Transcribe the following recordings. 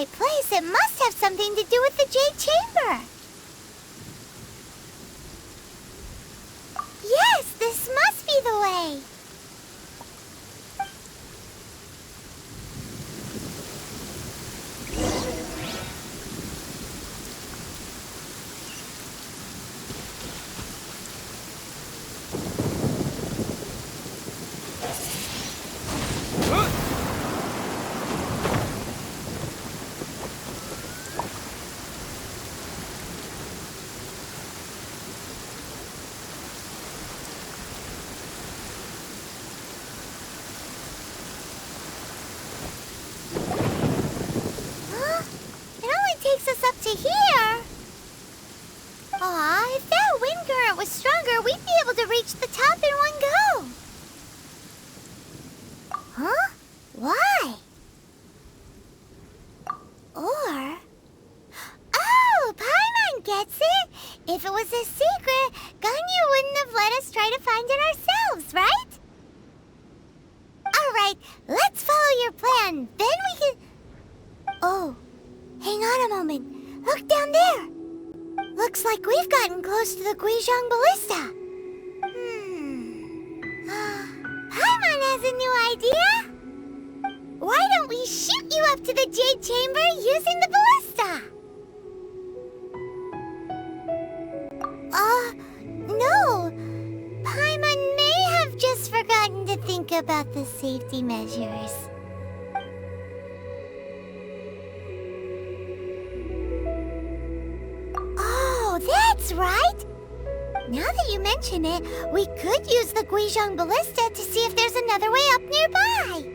right place, it must have something to do with the Jade Chamber. Yes, this must be the way. Takes us up to here. Aw, if that wind current was stronger, we'd be able to reach the top in one go. Huh? Why? Or... Oh, Paimon gets it! If it was a secret, Ganyu wouldn't have let us try to find it ourselves, right? Alright, let's follow your plan. Then we can... Oh. Hang on a moment. Look down there. Looks like we've gotten close to the Guizhong Ballista. Paimon has a new idea. Why don't we shoot you up to the Jade Chamber using the ballista? No. Paimon may have just forgotten to think about the safety measures. That's right! Now that you mention it, we could use the Guizhong Ballista to see if there's another way up nearby.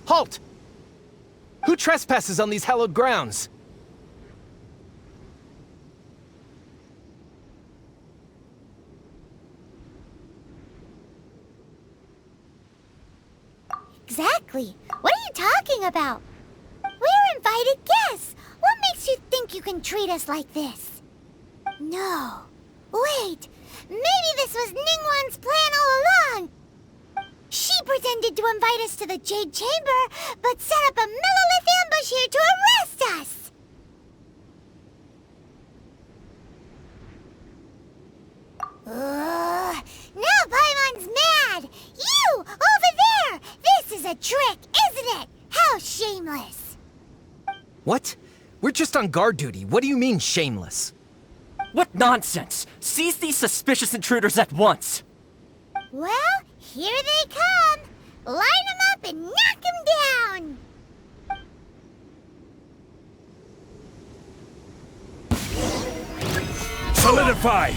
Halt! Who trespasses on these hallowed grounds? Exactly. What are you talking about? We're invited guests. What makes you think you can treat us like this? No. Wait. Maybe this was Ningguang's plan all along. She pretended to invite us to the Jade Chamber, but set up a Millilith ambush here to arrest us! Now Paimon's mad! You! Over there! This is a trick, isn't it? How shameless! What? We're just on guard duty. What do you mean, shameless? What nonsense! Seize these suspicious intruders at once! Well, here they come! Line them up and knock them down! Solidify!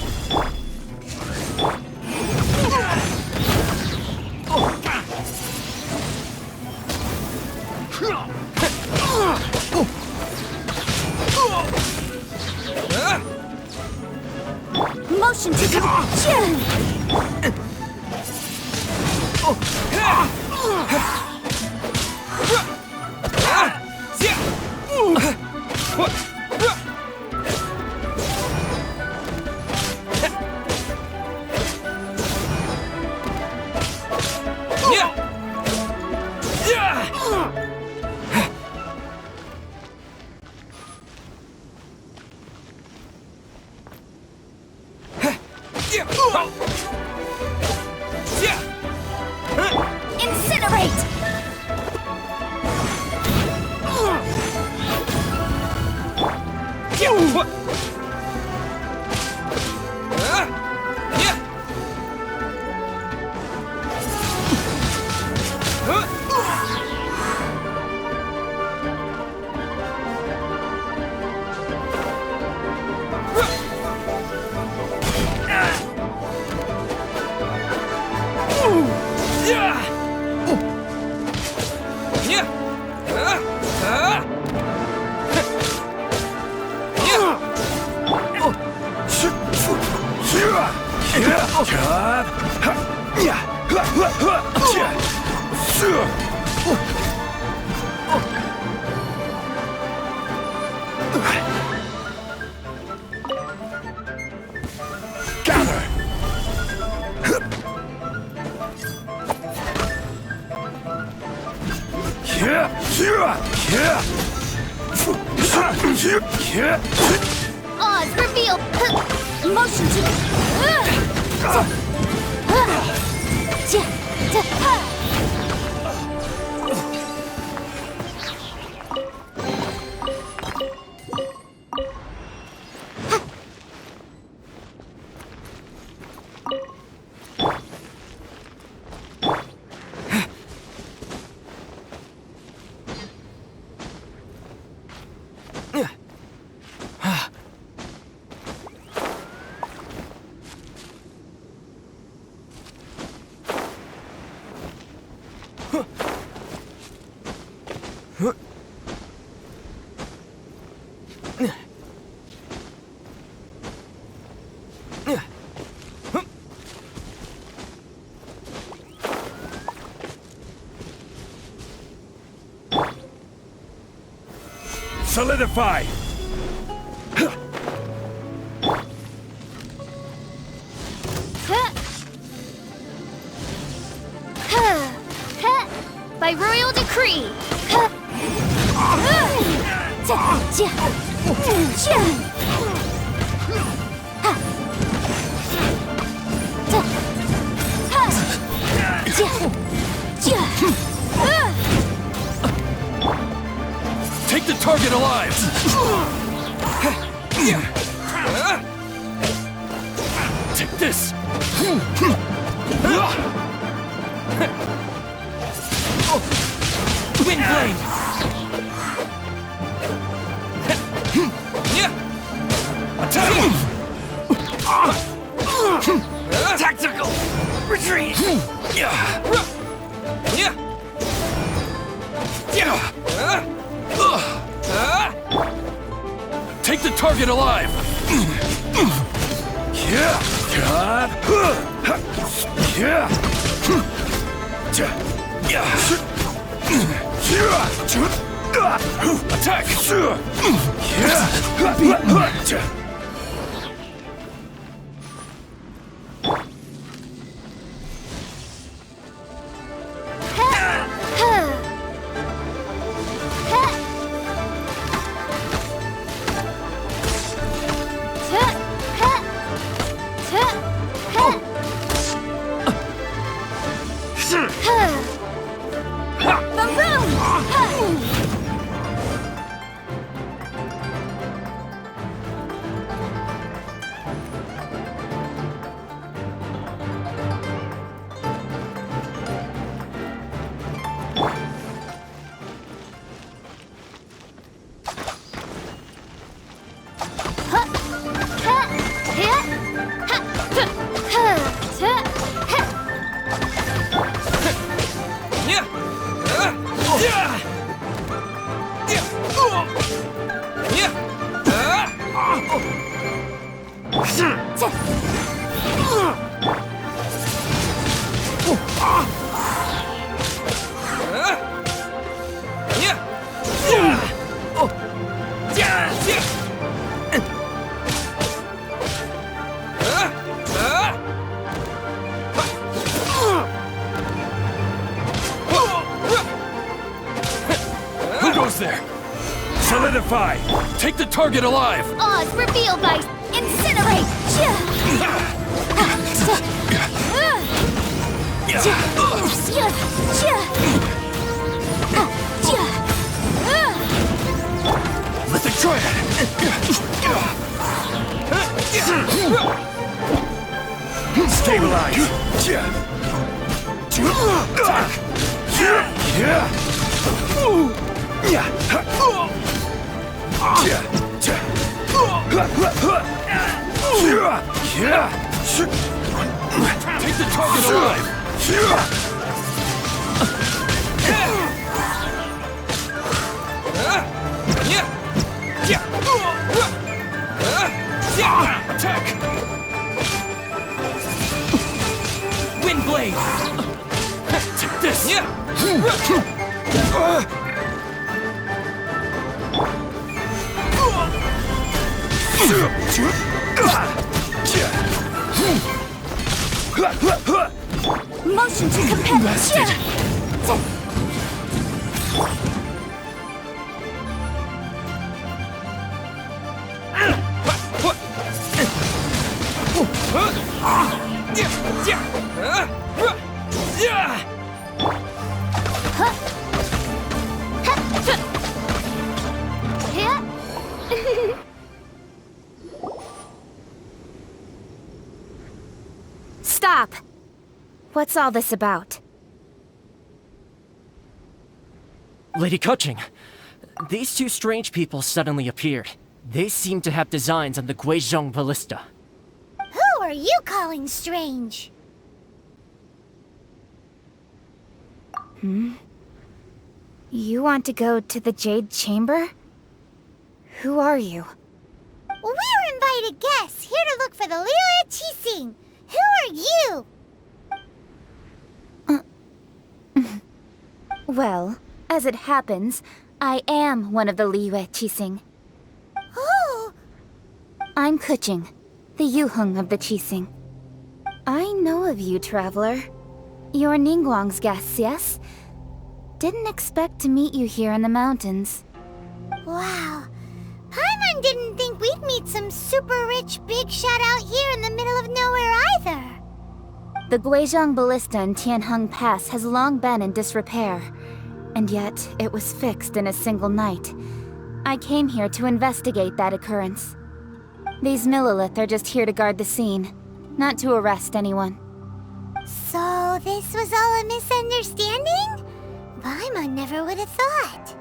Motion to Genshin! Incinerate! Oz, reveal! Motion Solidify! By royal decree! Take the target alive! Take this! Windblade! Attack! Tactical! Retreat! the target alive! Yeah! Attack! Who goes there? Solidify! Take the target alive! Oz revealed by incinerate! Let the triad! Stabilize! Take the target alive! Attack! Wind blade! Take this! Motion to competitive! Stop! What's all this about? Lady Keqing, these two strange people suddenly appeared. They seem to have designs on the Guizhong Ballista. Who are you calling strange? You want to go to the Jade Chamber? Who are you? We're invited guests here to look for the Liyue Qixing. Who are you? Well, as it happens, I am one of the Liyue Qixing. Oh, I'm Keqing, the Yuheng of the Qixing. I know of you, traveler. You're Ningguang's guests, yes? Didn't expect to meet you here in the mountains. wow. Paimon didn't think we'd meet some super rich big shot out here in the middle of nowhere either. The Guizhong Ballista in Tianheng Pass has long been in disrepair, and yet it was fixed in a single night. I came here to investigate that occurrence. These Millilith are just here to guard the scene, not to arrest anyone. So this was all a misunderstanding? Paimon never would have thought.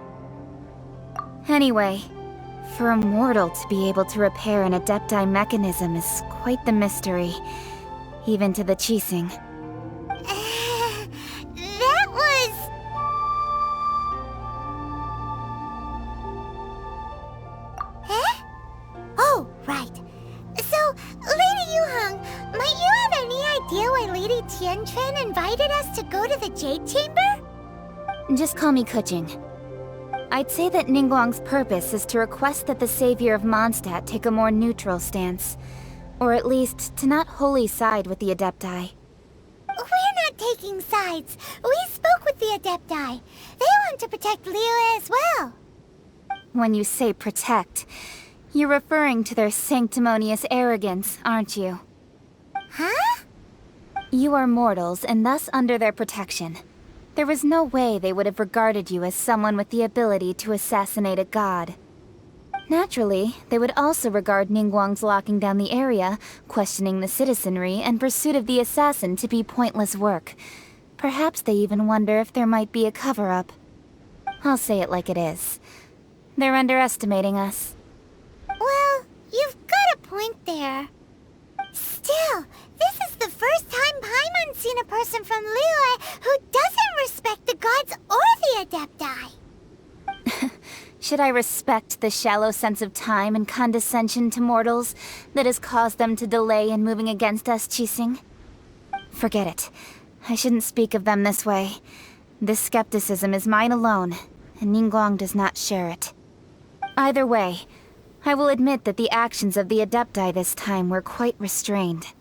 Anyway, for a mortal to be able to repair an Adepti mechanism is quite the mystery, even to the Qixing. That was... Eh? strange fan invited us to go to the Jade Chamber? Just call me Kuching. I'd say that Ningguang's purpose is to request that the savior of Mondstadt take a more neutral stance. Or at least, to not wholly side with the Adepti. We're not taking sides. We spoke with the Adepti. They want to protect Liyue as well. When you say protect, you're referring to their sanctimonious arrogance, aren't you? Huh? You are mortals, and thus under their protection. There was no way they would have regarded you as someone with the ability to assassinate a god. Naturally, they would also regard Ningguang's locking down the area, questioning the citizenry, and pursuit of the assassin to be pointless work. Perhaps they even wonder if there might be a cover-up. I'll say it like it is. They're underestimating us. Well, you've got a point there. Still, this is the first time Paimon's seen a person from Liyue who doesn't respect the gods or the Adepti. Should I respect the shallow sense of time and condescension to mortals that has caused them to delay in moving against us, Qixing? Forget it. I shouldn't speak of them this way. This skepticism is mine alone, and Ningguang does not share it. Either way, I will admit that the actions of the Adepti this time were quite restrained.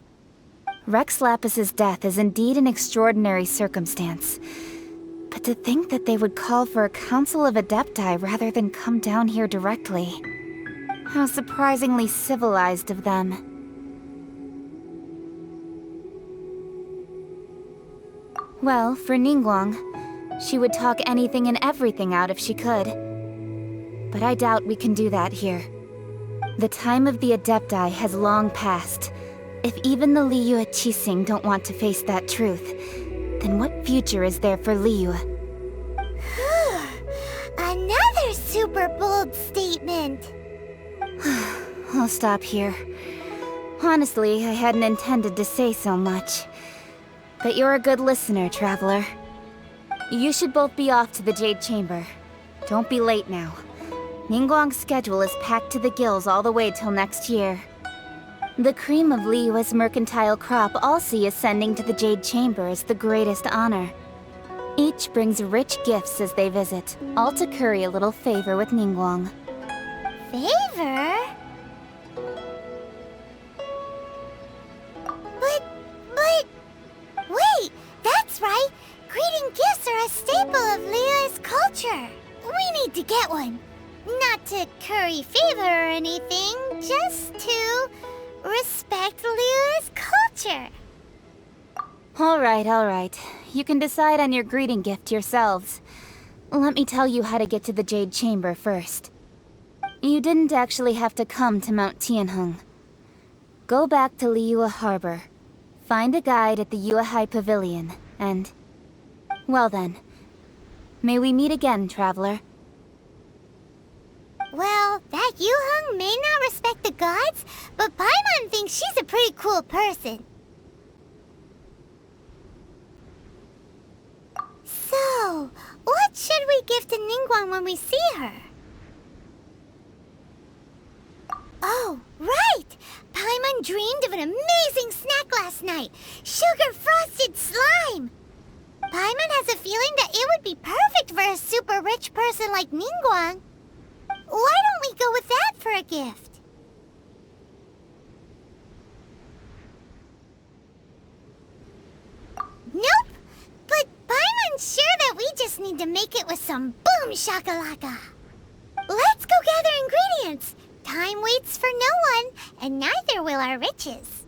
Rex Lapis's death is indeed an extraordinary circumstance. But to think that they would call for a council of Adepti rather than come down here directly. How surprisingly civilized of them. Well, for Ningguang, she would talk anything and everything out if she could. But I doubt we can do that here. The time of the Adepti has long passed. If even the Liyue Qixing don't want to face that truth, then what future is there for Liyue? Another super bold statement. I'll stop here. Honestly, I hadn't intended to say so much. But you're a good listener, Traveler. You should both be off to the Jade Chamber. Don't be late now. Ningguang's schedule is packed to the gills all the way till next year. The cream of Liyue's mercantile crop all see ascending to the Jade Chamber as the greatest honor. Each brings rich gifts as they visit, all to curry a little favor with Ningguang. Favor? But... Wait, that's right! Greeting gifts are a staple of Liyue's culture. We need to get one. Not to curry favor or anything, just to respect Liyue's culture. All right. You can decide on your greeting gift yourselves. Let me tell you how to get to the Jade Chamber first. You didn't actually have to come to Mount Tianheng. Go back to Liyue Harbor. Find a guide at the Yuehai Pavilion, and... well then. May we meet again, Traveler. Well, that Yuheng may not respect the gods, but Paimon thinks she's a pretty cool person. So, what should we give to Ningguang when we see her? Oh, right! Paimon dreamed of an amazing snack last night! Sugar-frosted slime! Paimon has a feeling that it would be perfect for a super rich person like Ningguang. Why don't we go with that for a gift? Nope! But Paimon's sure that we just need to make it with some boom shakalaka. Let's go gather ingredients. Time waits for no one, and neither will our riches.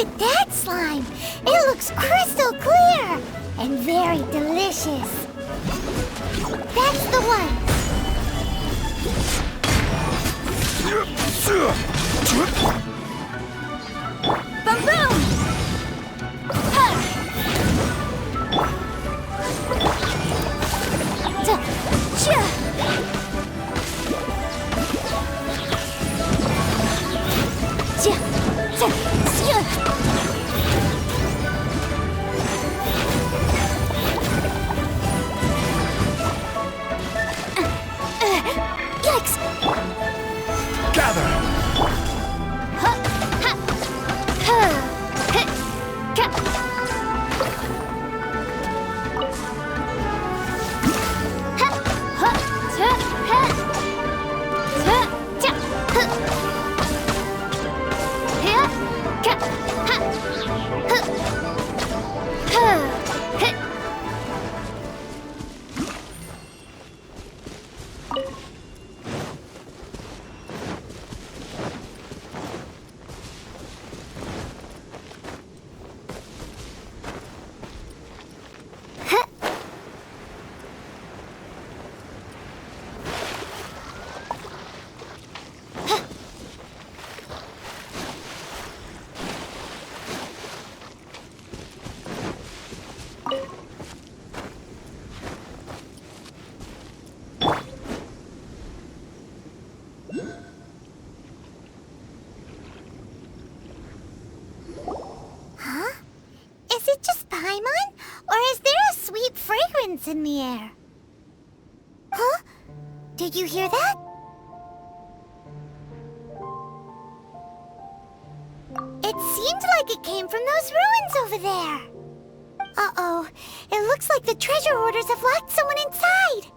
at that slime. It looks crystal clear and very delicious. That's the one. Boom boom! Huh. Yikes! Gather! Is it just Paimon? Or is there a sweet fragrance in the air? Huh? Did you hear that? It seemed like it came from those ruins over there. Uh-oh. It looks like the treasure hoarders have locked someone inside.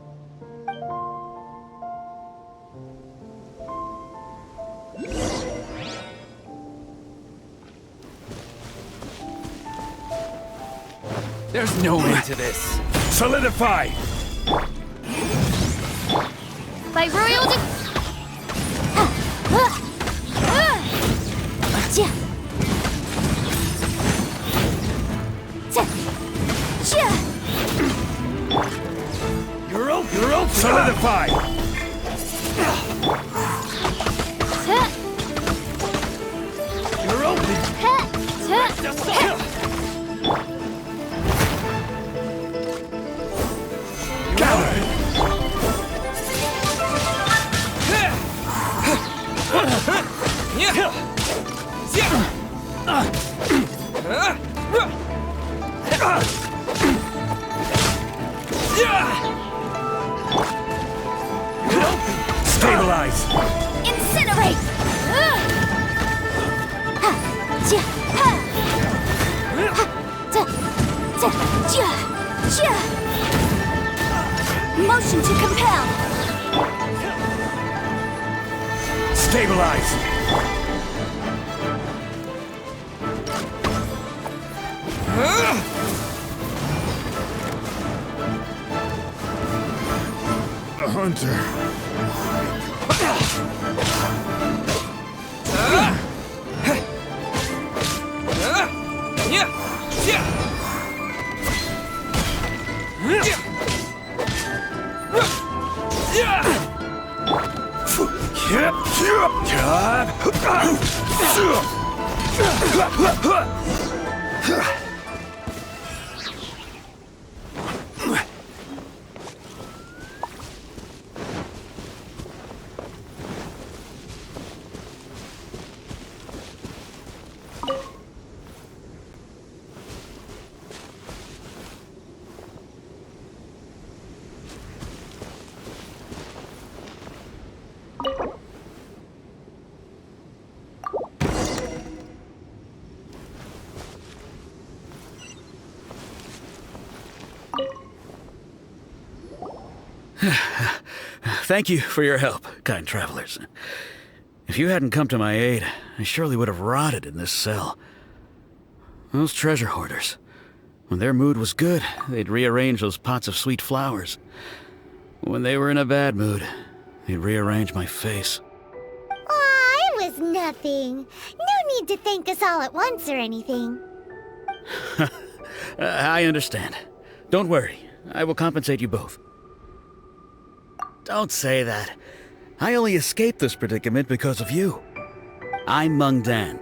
There's no end to this. Solidify! By royal You're open! Solidify! You're open! Gather! Stabilize! incinerate! Motion to compel! Stabilize! A hunter. Thank you for your help, kind travelers. If you hadn't come to my aid, I surely would have rotted in this cell. Those treasure hoarders, when their mood was good, they'd rearrange those pots of sweet flowers. When they were in a bad mood, they'd rearrange my face. Aw, it was nothing. No don't need to thank us all at once or anything. I understand. Don't worry. I will compensate you both. Don't say that. I only escaped this predicament because of you. I'm Meng Dan,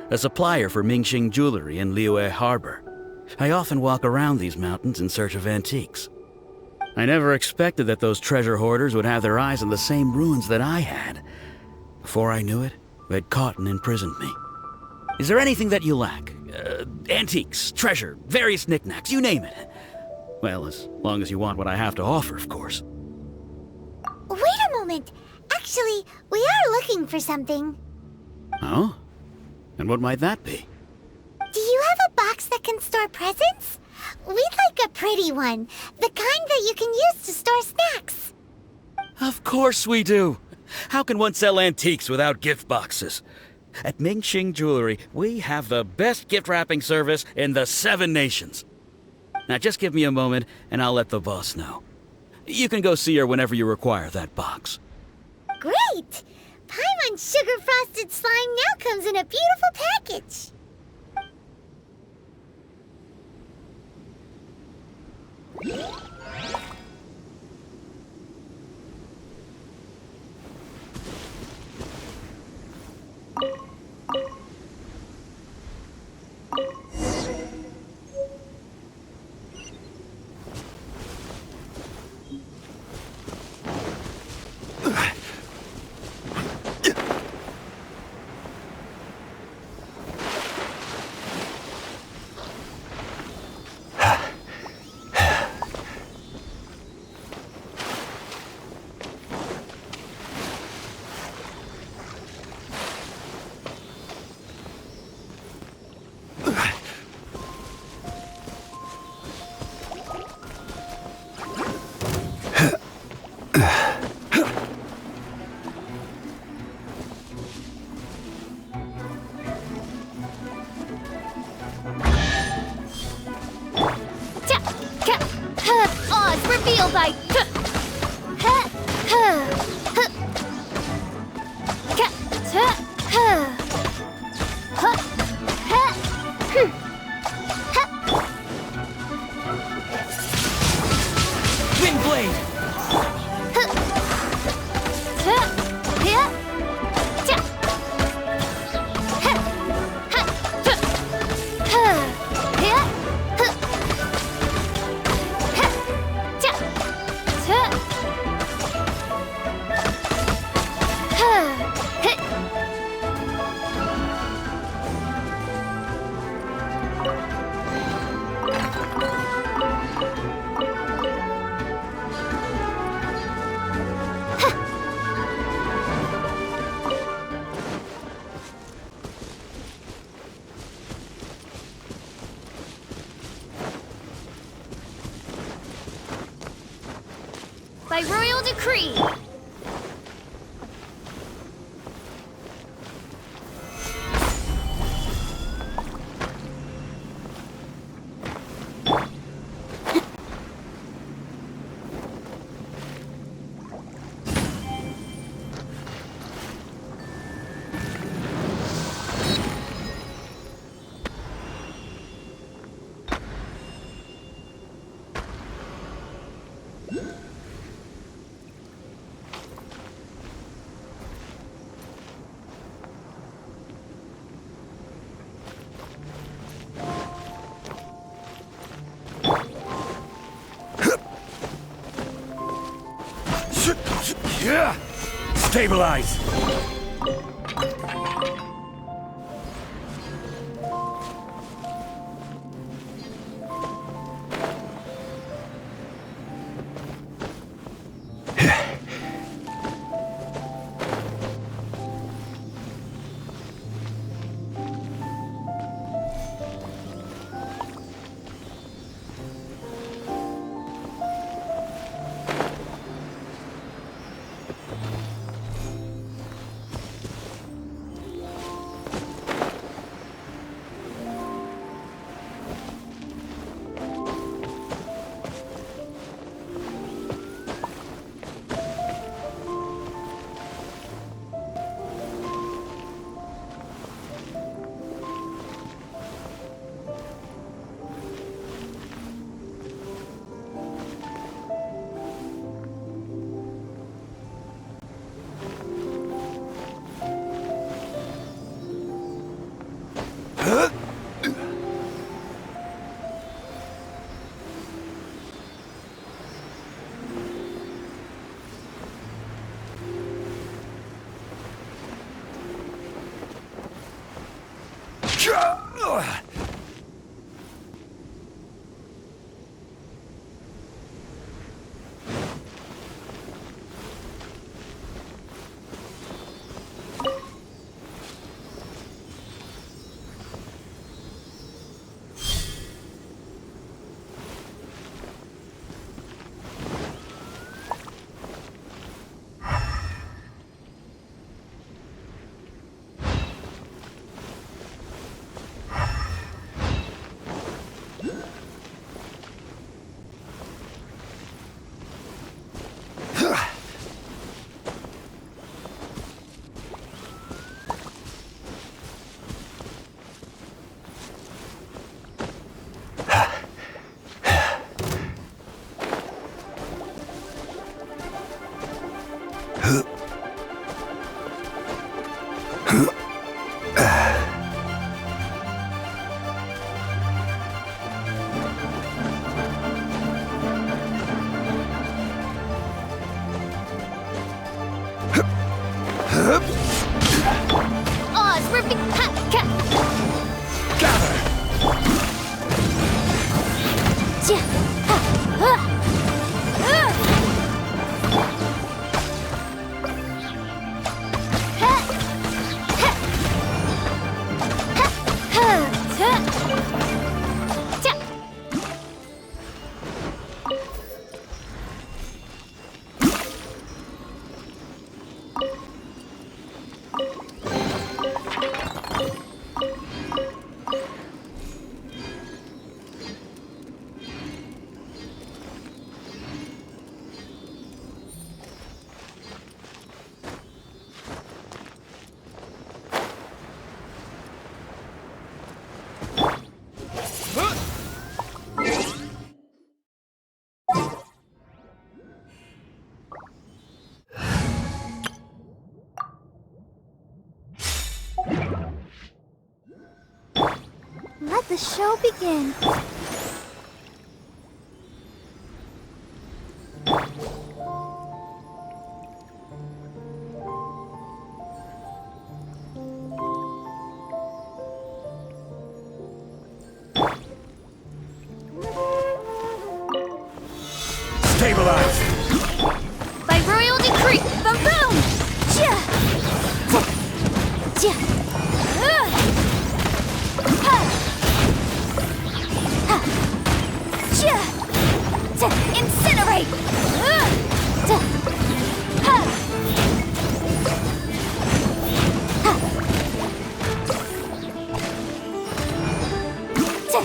a supplier for Mingxing jewelry in Liyue Harbor. I often walk around these mountains in search of antiques. I never expected that those treasure hoarders would have their eyes on the same ruins that I had. Before I knew it, they'd caught and imprisoned me. Is there anything that you lack? Antiques, treasure, various knickknacks, you name it. Well, as long as you want what I have to offer, of course. Wait a moment. Actually, we are looking for something. Oh? And what might that be? Do you have a box that can store presents? We'd like a pretty one. The kind that you can use to store snacks. Of course we do. How can one sell antiques without gift boxes? At Mingxing Jewelry, we have the best gift wrapping service in the 7 nations. Now just give me a moment and I'll let the boss know. You can go see her whenever you require that box. Great! Paimon Sugar Frosted Slime now comes in a beautiful package. Oz revealed by... Windblade! By royal decree. Yeah! Stabilize! Let the show begin. Stabilize! By royal decree, boom boom! Ja! Ja! Ha! Ha! Ja! Ta! Incinerate! Ta! Ha! Ha! Ta!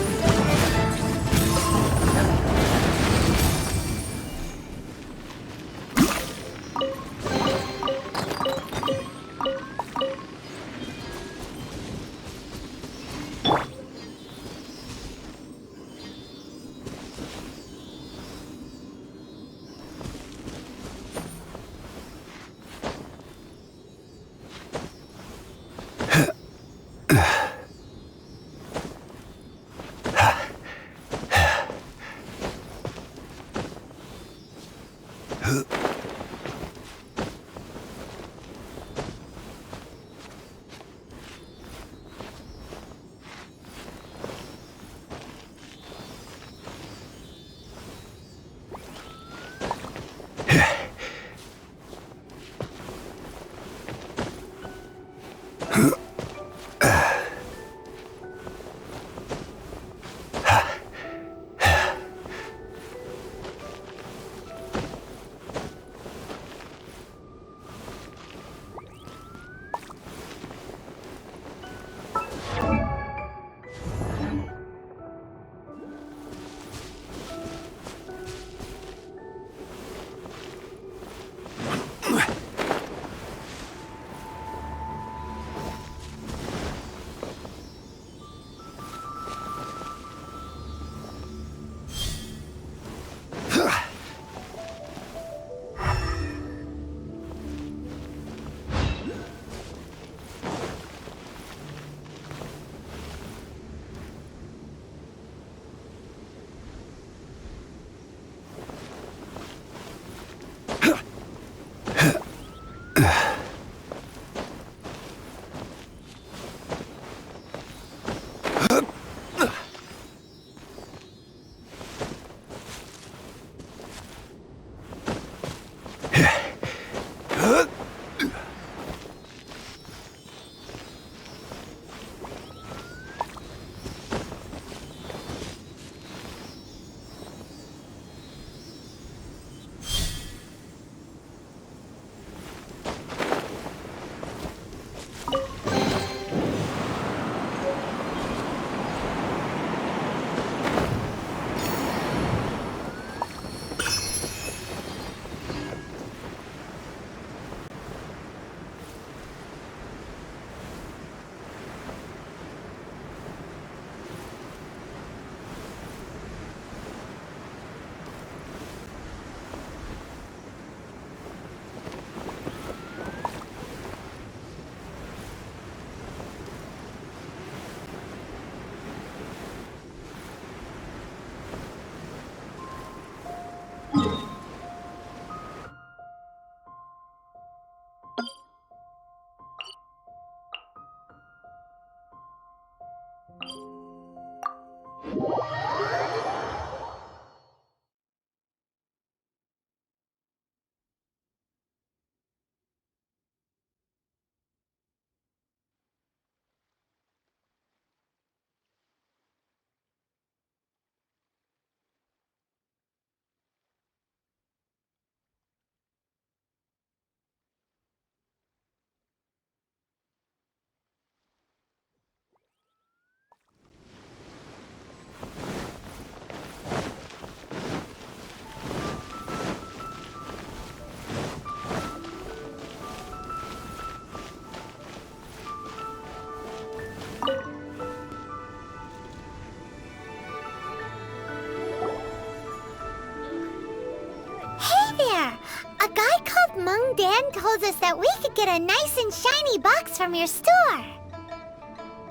Young Dan told us that we could get a nice and shiny box from your store.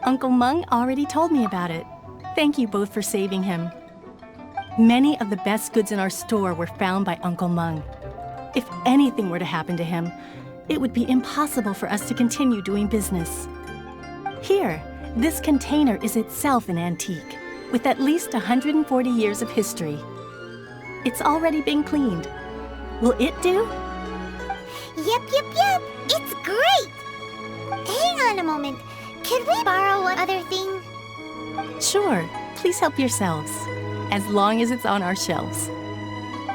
Uncle Mung already told me about it. Thank you both for saving him. Many of the best goods in our store were found by Uncle Mung. If anything were to happen to him, it would be impossible for us to continue doing business. Here, this container is itself an antique, with at least 140 years of history. It's already been cleaned. Will it do? Yep. It's great! Hang on a moment. Could we borrow one other thing? Sure, please help yourselves, as long as it's on our shelves.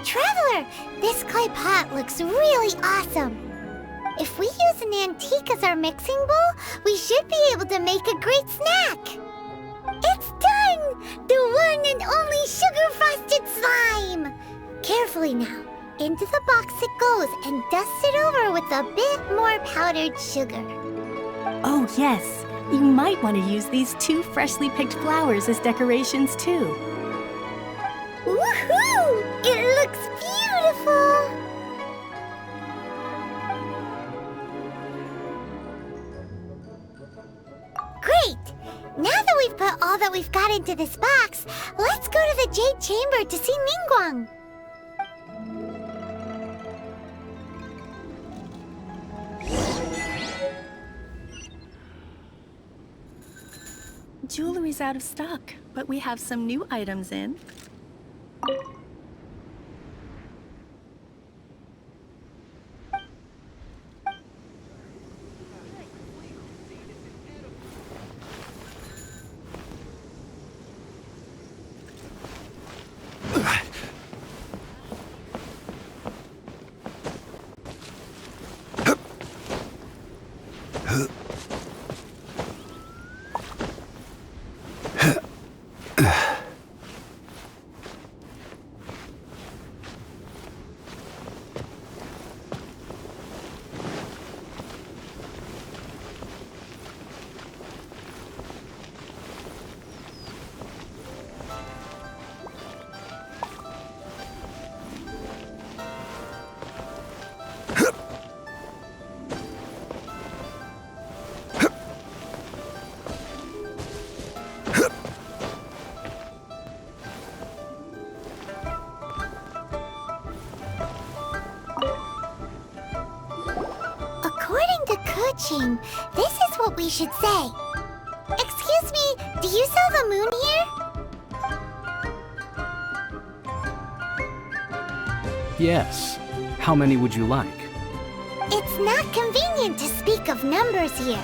Traveler, this clay pot looks really awesome. If we use an antique as our mixing bowl, we should be able to make a great snack. It's done! The one and only sugar-frosted slime! Carefully now. Into the box it goes and dust it over with a bit more powdered sugar. Oh yes, you might want to use these 2 freshly picked flowers as decorations too. Woohoo! It looks beautiful! Great! Now that we've put all that we've got into this box, let's go to the Jade Chamber to see Ningguang. Jewelry's out of stock, but we have some new items in. This is what we should say. Excuse me, do you sell the moon here? Yes. How many would you like? It's not convenient to speak of numbers here.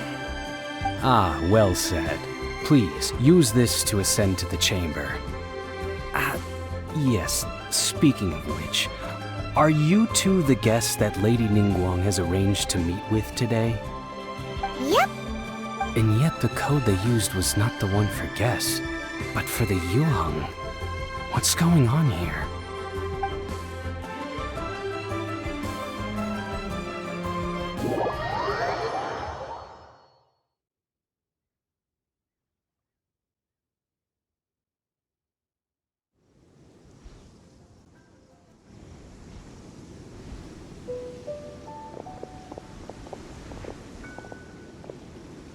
Ah, well said. Please, use this to ascend to the chamber. Yes, speaking of which, are you two the guests that Lady Ningguang has arranged to meet with today? Yep. And yet the code they used was not the one for guests, but for the Yuheng. What's going on here?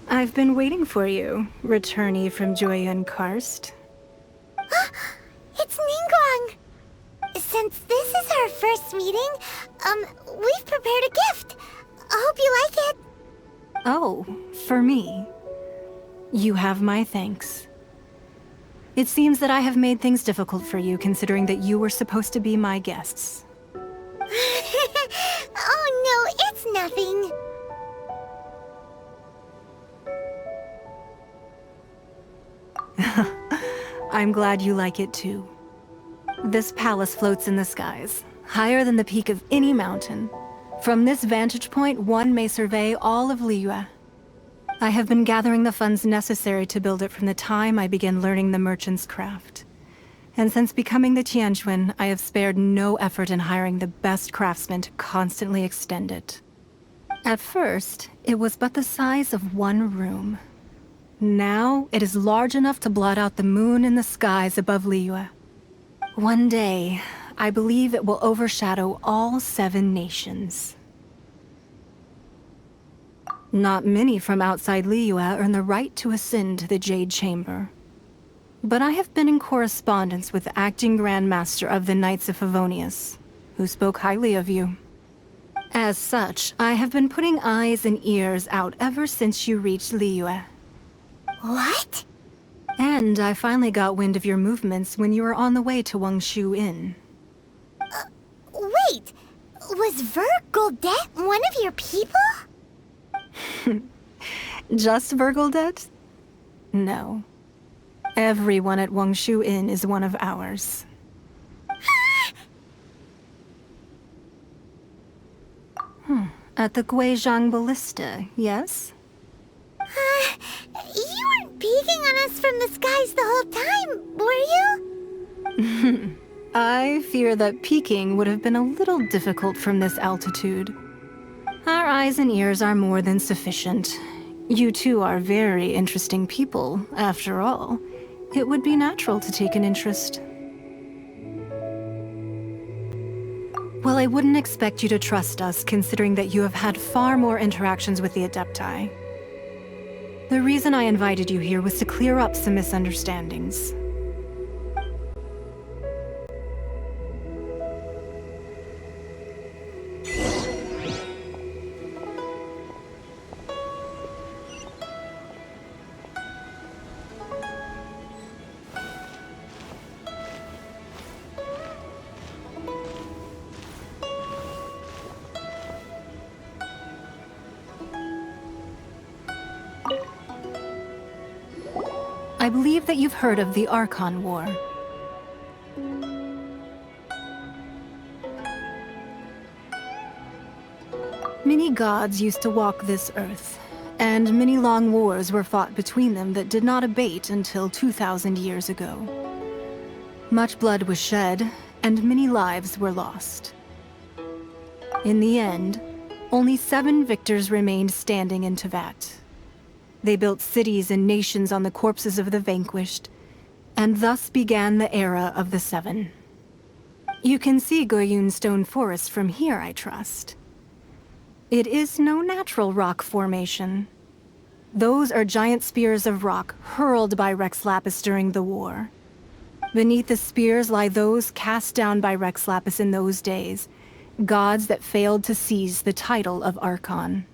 I've been waiting for you, returnee from Joyun Karst. It's Ningguang! Since this is our first meeting, we've prepared a gift. I hope you like it. Oh, for me. You have my thanks. It seems that I have made things difficult for you, considering that you were supposed to be my guests. Oh no, it's nothing. I'm glad you like it too. This palace floats in the skies, higher than the peak of any mountain. From this vantage point, one may survey all of Liyue. I have been gathering the funds necessary to build it from the time I began learning the merchant's craft. And since becoming the Tianjuan, I have spared no effort in hiring the best craftsmen to constantly extend it. At first, it was but the size of one room. Now, it is large enough to blot out the moon in the skies above Liyue. One day, I believe it will overshadow all 7 nations. Not many from outside Liyue earn the right to ascend to the Jade Chamber. But I have been in correspondence with the acting Grand Master of the Knights of Favonius, who spoke highly of you. As such, I have been putting eyes and ears out ever since you reached Liyue. What? And I finally got wind of your movements when you were on the way to Wangshu Inn. Wait! Was Vergoldet one of your people? Just Vergoldet? No. Everyone at Wangshu Inn is one of ours. At the Guizhang Ballista, yes? You weren't peeking on us from the skies the whole time, were you? I fear that peeking would have been a little difficult from this altitude. Our eyes and ears are more than sufficient. You two are very interesting people, after all. It would be natural to take an interest. Well, I wouldn't expect you to trust us, considering that you have had far more interactions with the Adepti. The reason I invited you here was to clear up some misunderstandings. I believe that you've heard of the Archon War. Many gods used to walk this earth, and many long wars were fought between them that did not abate until 2,000 years ago. Much blood was shed, and many lives were lost. In the end, only 7 victors remained standing in Tevat. They built cities and nations on the corpses of the vanquished, and thus began the era of the 7. You can see Goyun Stone Forest from here, I trust. It is no natural rock formation. Those are giant spears of rock hurled by Rex Lapis during the war. Beneath the spears lie those cast down by Rex Lapis in those days, gods that failed to seize the title of Archon.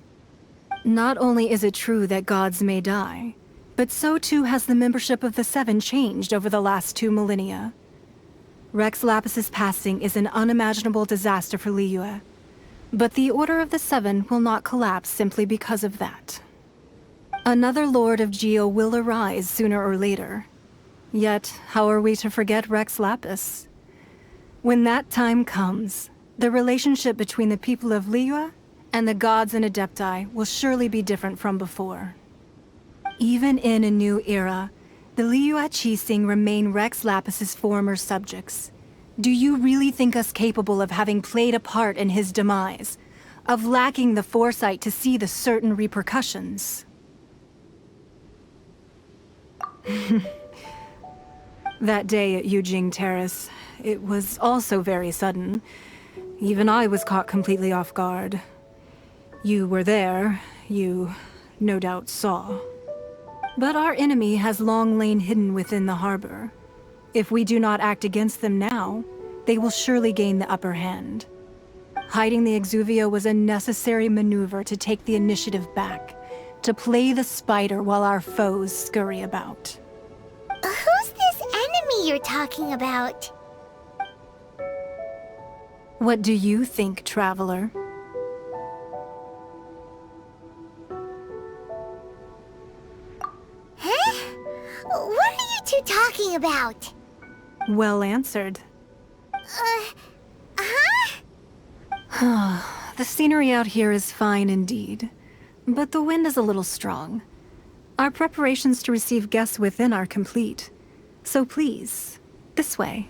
Not only is it true that gods may die, but so too has the membership of the 7 changed over the last 2 millennia. Rex Lapis's passing is an unimaginable disaster for Liyue, but the Order of the 7 will not collapse simply because of that. Another Lord of Geo will arise sooner or later. Yet, how are we to forget Rex Lapis? When that time comes, the relationship between the people of Liyue and the gods and Adepti will surely be different from before. Even in a new era, the Liyue Qixing remain Rex Lapis's former subjects. Do you really think us capable of having played a part in his demise? Of lacking the foresight to see the certain repercussions? That day at Yujing Terrace, it was also very sudden. Even I was caught completely off guard. You were there, you no doubt saw. But our enemy has long lain hidden within the harbor. If we do not act against them now, they will surely gain the upper hand. Hiding the Exuvio was a necessary maneuver to take the initiative back, to play the spider while our foes scurry about. Who's this enemy you're talking about? What do you think, Traveler? What are you two talking about? Well answered. The scenery out here is fine indeed, but the wind is a little strong. Our preparations to receive guests within are complete, so please, this way.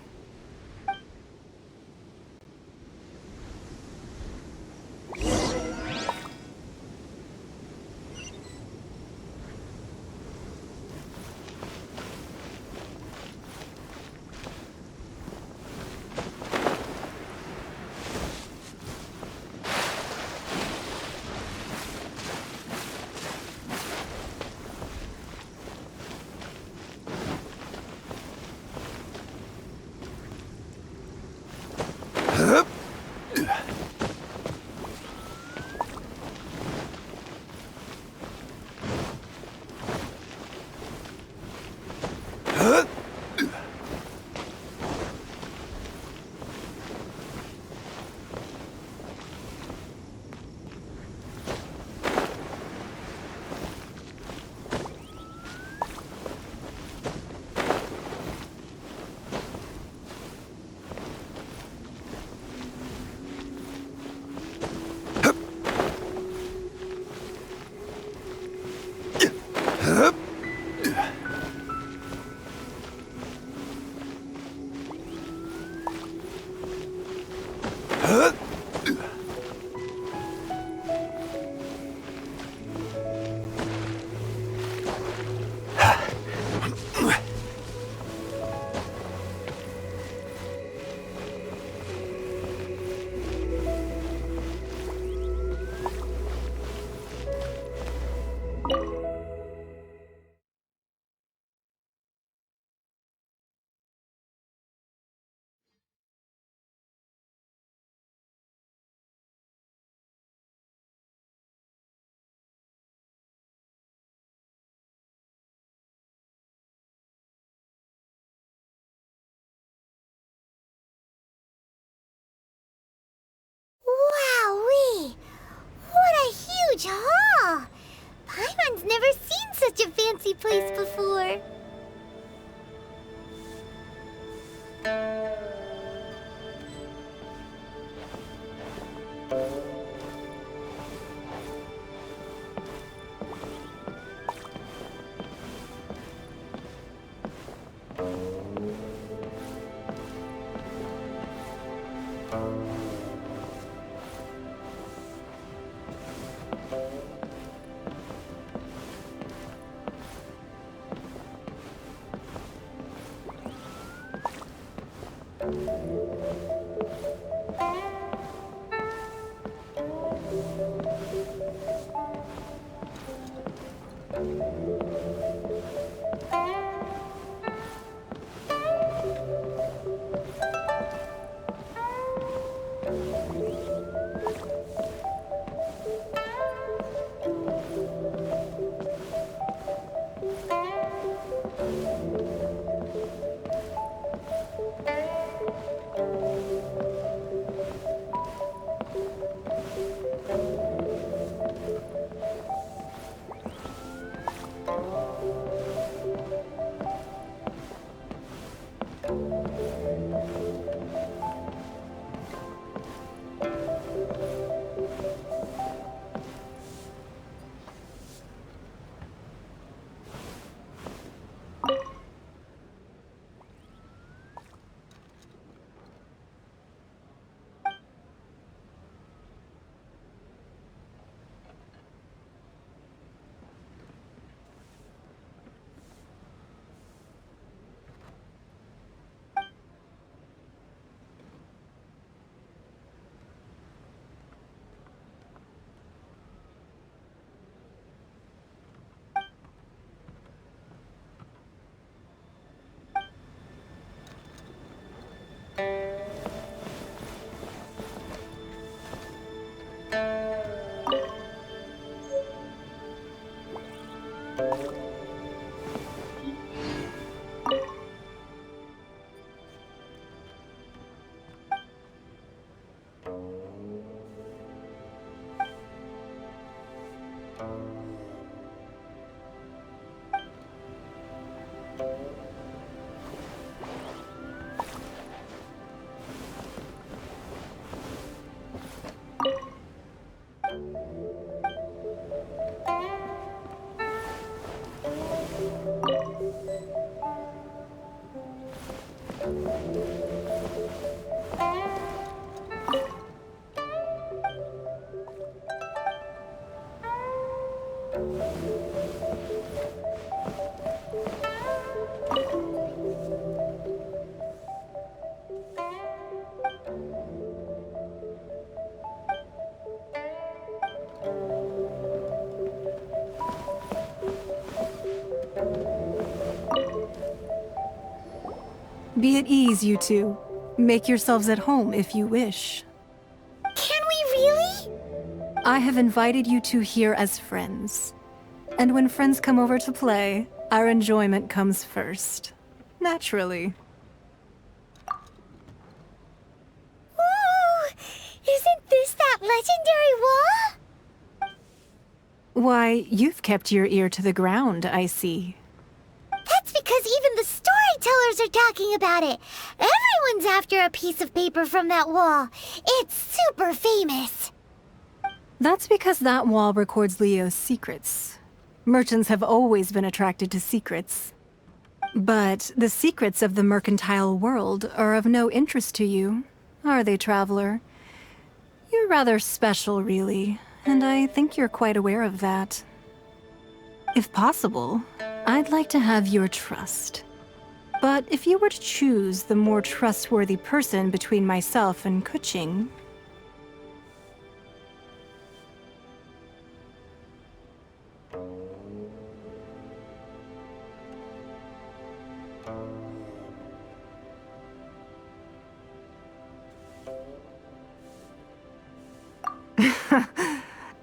huge hall! Paimon's never seen such a fancy place before. Be at ease, you two. Make yourselves at home if you wish. Can we really? I have invited you two here as friends. And when friends come over to play, our enjoyment comes first. Naturally. Ooh! Isn't this that legendary wall? Why, you've kept your ear to the ground, I see. That's because even the storytellers are talking about it. Everyone's after a piece of paper from that wall. It's super famous. That's because that wall records Leo's secrets. Merchants have always been attracted to secrets. But the secrets of the mercantile world are of no interest to you, are they, traveler? You're rather special, really, and I think you're quite aware of that. If possible, I'd like to have your trust. But if you were to choose the more trustworthy person between myself and Kuching...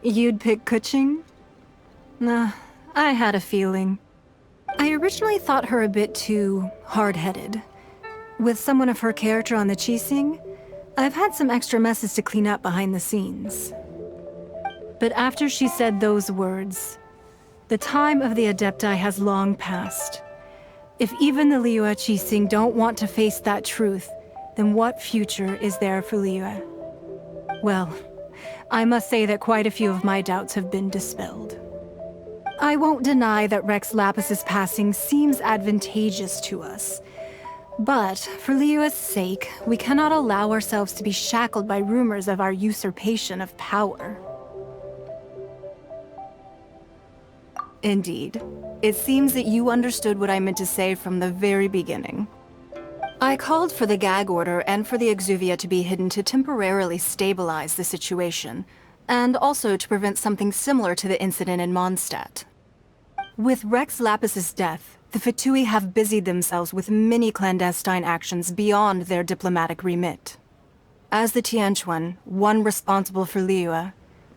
You'd pick Kuching? Nah, I had a feeling. I originally thought her a bit too hard-headed. With someone of her character on the Qixing, I've had some extra messes to clean up behind the scenes. But after she said those words, the time of the Adepti has long passed. If even the Liyue Qixing don't want to face that truth, then what future is there for Liyue? Well, I must say that quite a few of my doubts have been dispelled. I won't deny that Rex Lapis's passing seems advantageous to us. But for Liyue's sake, we cannot allow ourselves to be shackled by rumors of our usurpation of power. Indeed. It seems that you understood what I meant to say from the very beginning. I called for the gag order and for the Exuvia to be hidden to temporarily stabilize the situation, and also to prevent something similar to the incident in Mondstadt. With Rex Lapis's death, the Fatui have busied themselves with many clandestine actions beyond their diplomatic remit. As the Tianquan, one responsible for Liyue,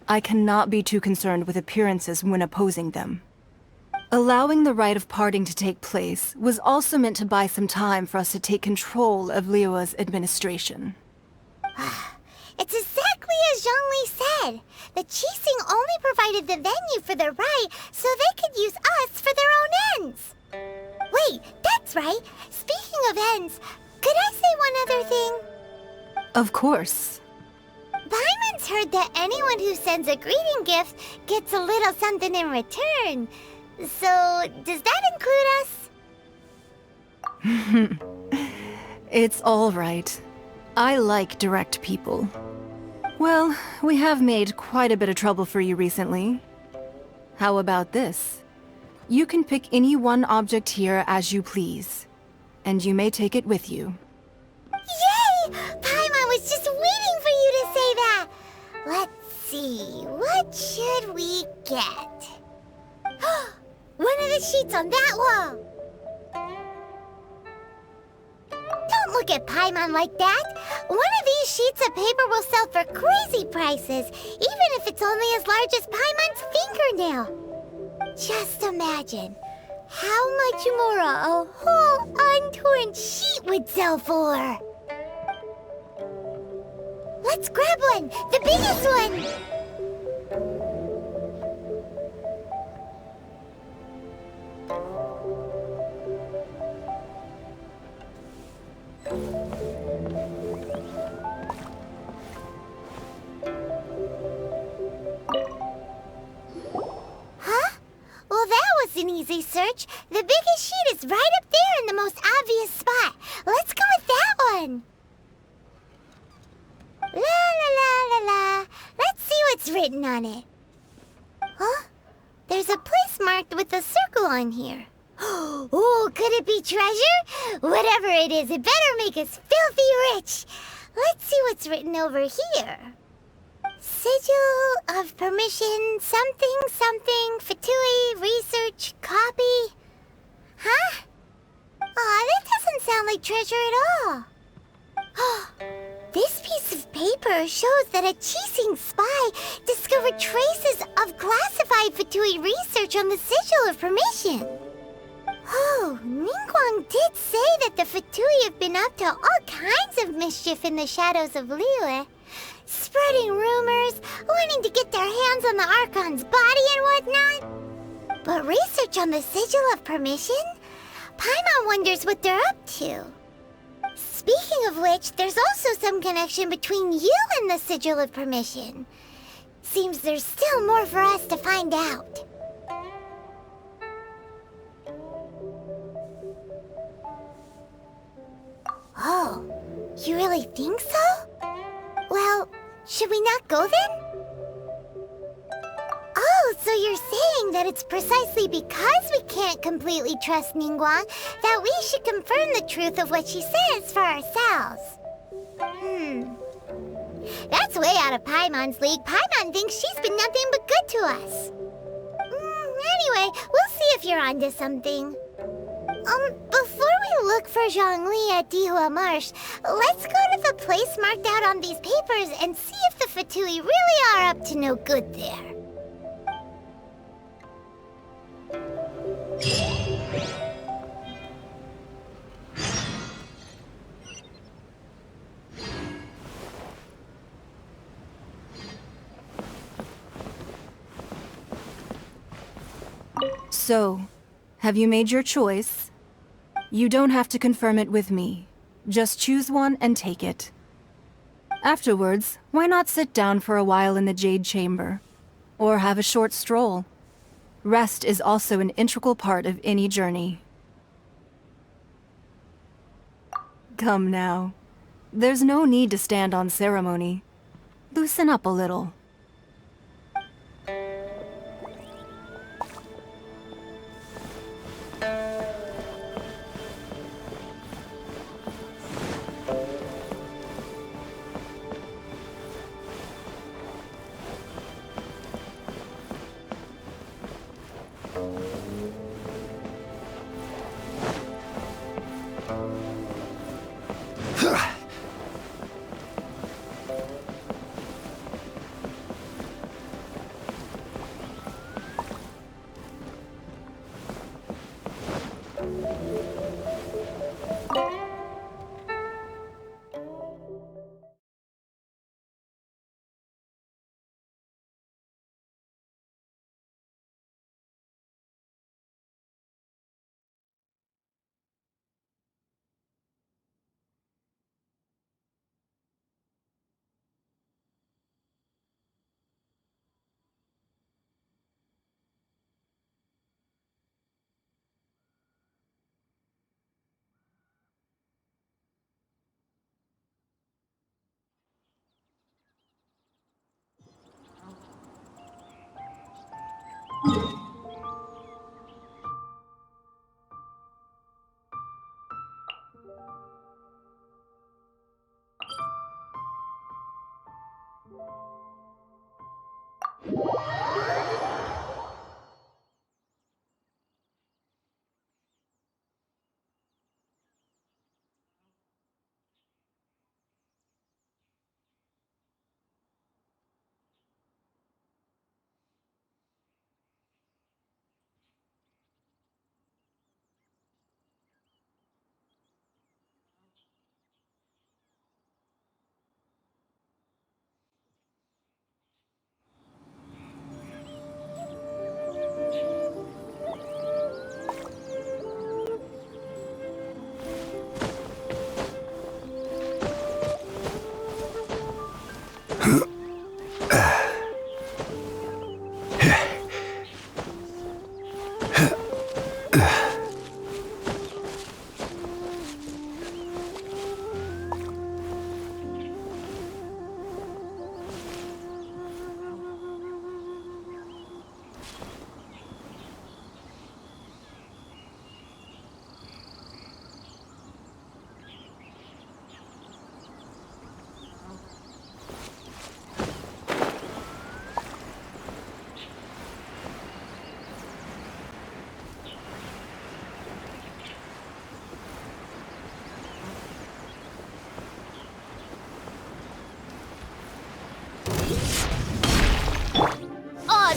I cannot be too concerned with appearances when opposing them. Allowing the rite of parting to take place was also meant to buy some time for us to take control of Liyue's administration. It's exactly as Zhongli said. The Qixing only provided the venue for the rite so they could use us for their own ends. Wait, that's right. Speaking of ends, could I say one other thing? Of course. Paimon's heard that anyone who sends a greeting gift gets a little something in return. So, does that include us? It's all right. I like direct people. Well, we have made quite a bit of trouble for you recently. How about this? You can pick any one object here as you please, and you may take it with you. Yay! Paimon was just waiting for you to say that! Let's see, what should we get? One of the sheets on that wall! Don't look at Paimon like that! One of these sheets of paper will sell for crazy prices, even if it's only as large as Paimon's fingernail. Just imagine how much more a whole untorn sheet would sell for. Let's grab one, the biggest one! Well, that was an easy search. The biggest sheet is right up there in the most obvious spot. Let's go with that one. La la la la la. Let's see what's written on it. Huh? There's a place marked with a circle on here. Oh, could it be treasure? Whatever it is, it better make us filthy rich. Let's see what's written over here. Sigil of permission, something, something, Fatui, research, copy. Huh? Aw, that doesn't sound like treasure at all. This piece of paper shows that a Qixing spy discovered traces of classified Fatui research on the Sigil of permission. Oh, Ningguang did say that the Fatui have been up to all kinds of mischief in the shadows of Liyue. Spreading rumors, wanting to get their hands on the Archon's body and whatnot. But research on the Sigil of Permission? Paimon wonders what they're up to. Speaking of which, there's also some connection between you and the Sigil of Permission. Seems there's still more for us to find out. Oh, you really think so? Well, should we not go then? Oh, so you're saying that it's precisely because we can't completely trust Ningguang that we should confirm the truth of what she says for ourselves. That's way out of Paimon's league. Paimon thinks she's been nothing but good to us. Anyway, we'll see if you're onto something. Before we look for Zhongli at Dihua Marsh, let's go to the place marked out on these papers and see if the Fatui really are up to no good there. So, have you made your choice? You don't have to confirm it with me. Just choose one and take it. Afterwards, why not sit down for a while in the Jade Chamber? Or have a short stroll? Rest is also an integral part of any journey. Come now. There's no need to stand on ceremony. Loosen up a little.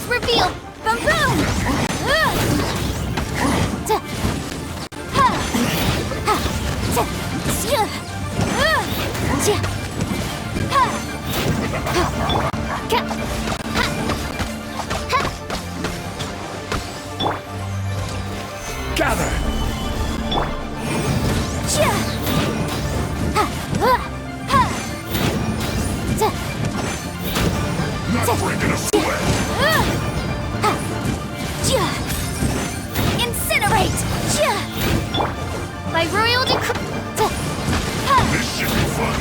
Reveal! Boom boom! Gather! Not breaking a sweat! Incinerate! By royal decree. This should be fun!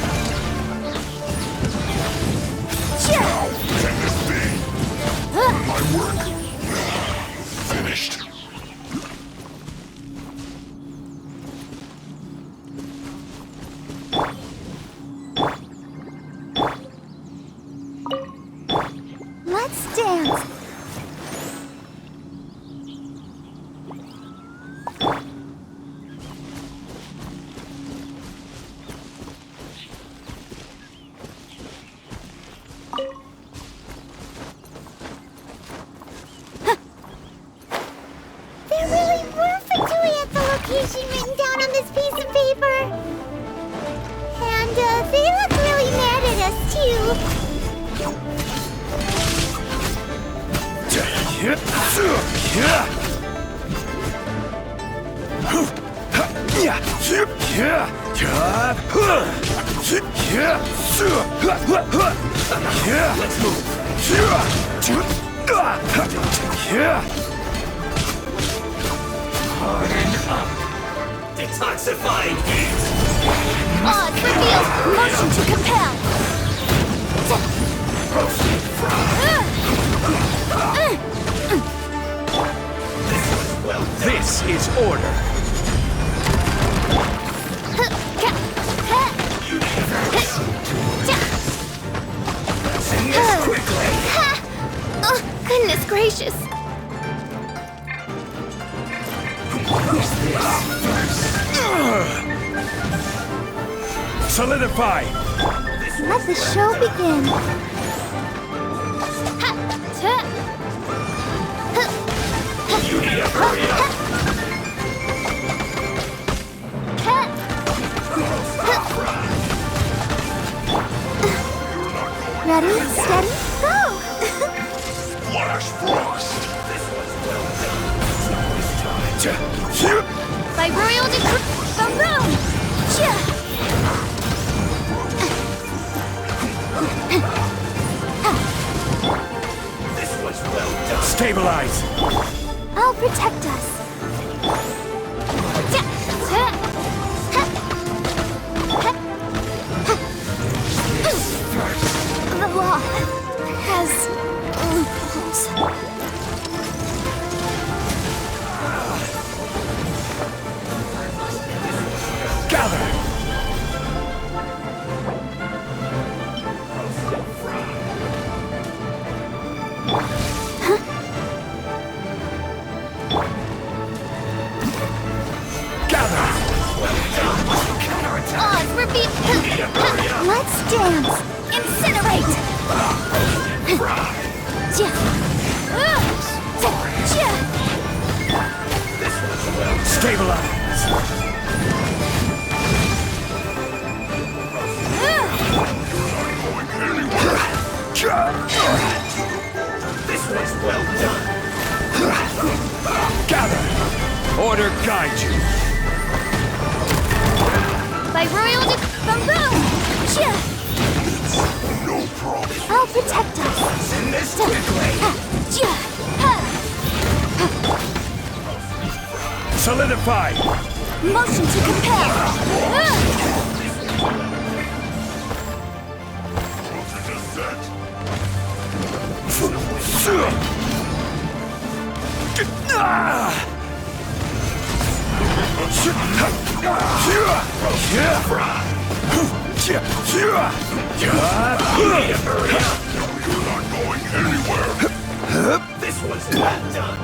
Now, can this be? My work finished. Let's dance. There really were Fatui at the location written down on this piece of paper. And they look really mad at us too. Let's move. Harden up. Detoxifying heat. Odds revealed. Motion to compel. This is order. Send this quickly. Oh, goodness gracious. Solidify. Let the show begin. You need to hurry up. Ready, steady, go! Flash frost. This was well done. By royal decree, boom! This was well done. Stabilize. I'll protect us. The law has loopholes. Gather. Odds repeat. Let's dance. Incinerate. Stabilize. This was well done. Gather. Order guide you. By royal boom! No problem. I'll protect us. Send this quickly. Solidify. Motion to compel. This was well done.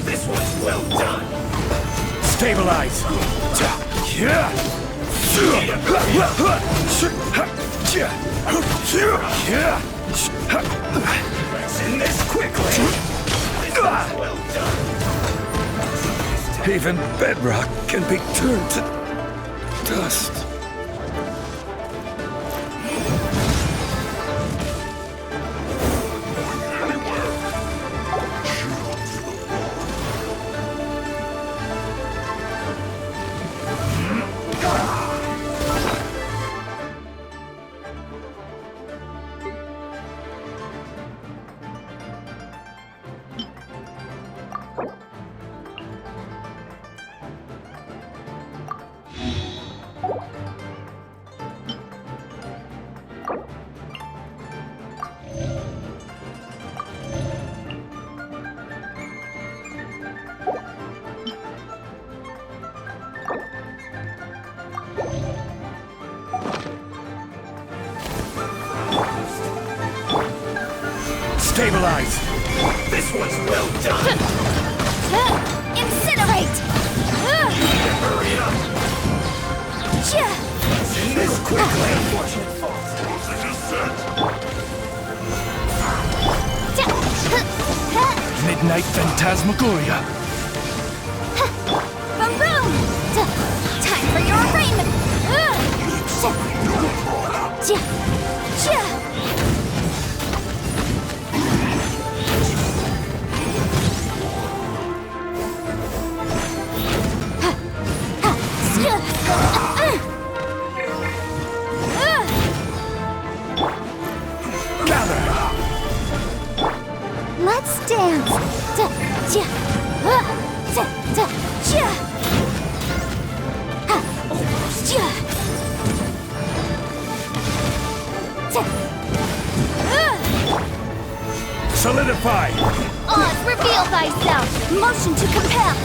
This was well done. Stabilize. Send this quickly. This was well done. Even bedrock can be turned to dust. Stabilize! This was well done! Incinerate! Hurry up! Send this quickly! Unfortunate fault. Midnight Phantasmagoria! Boom boom! Time for your arraignment! Solidify! Oz, reveal thyself! Motion to compel!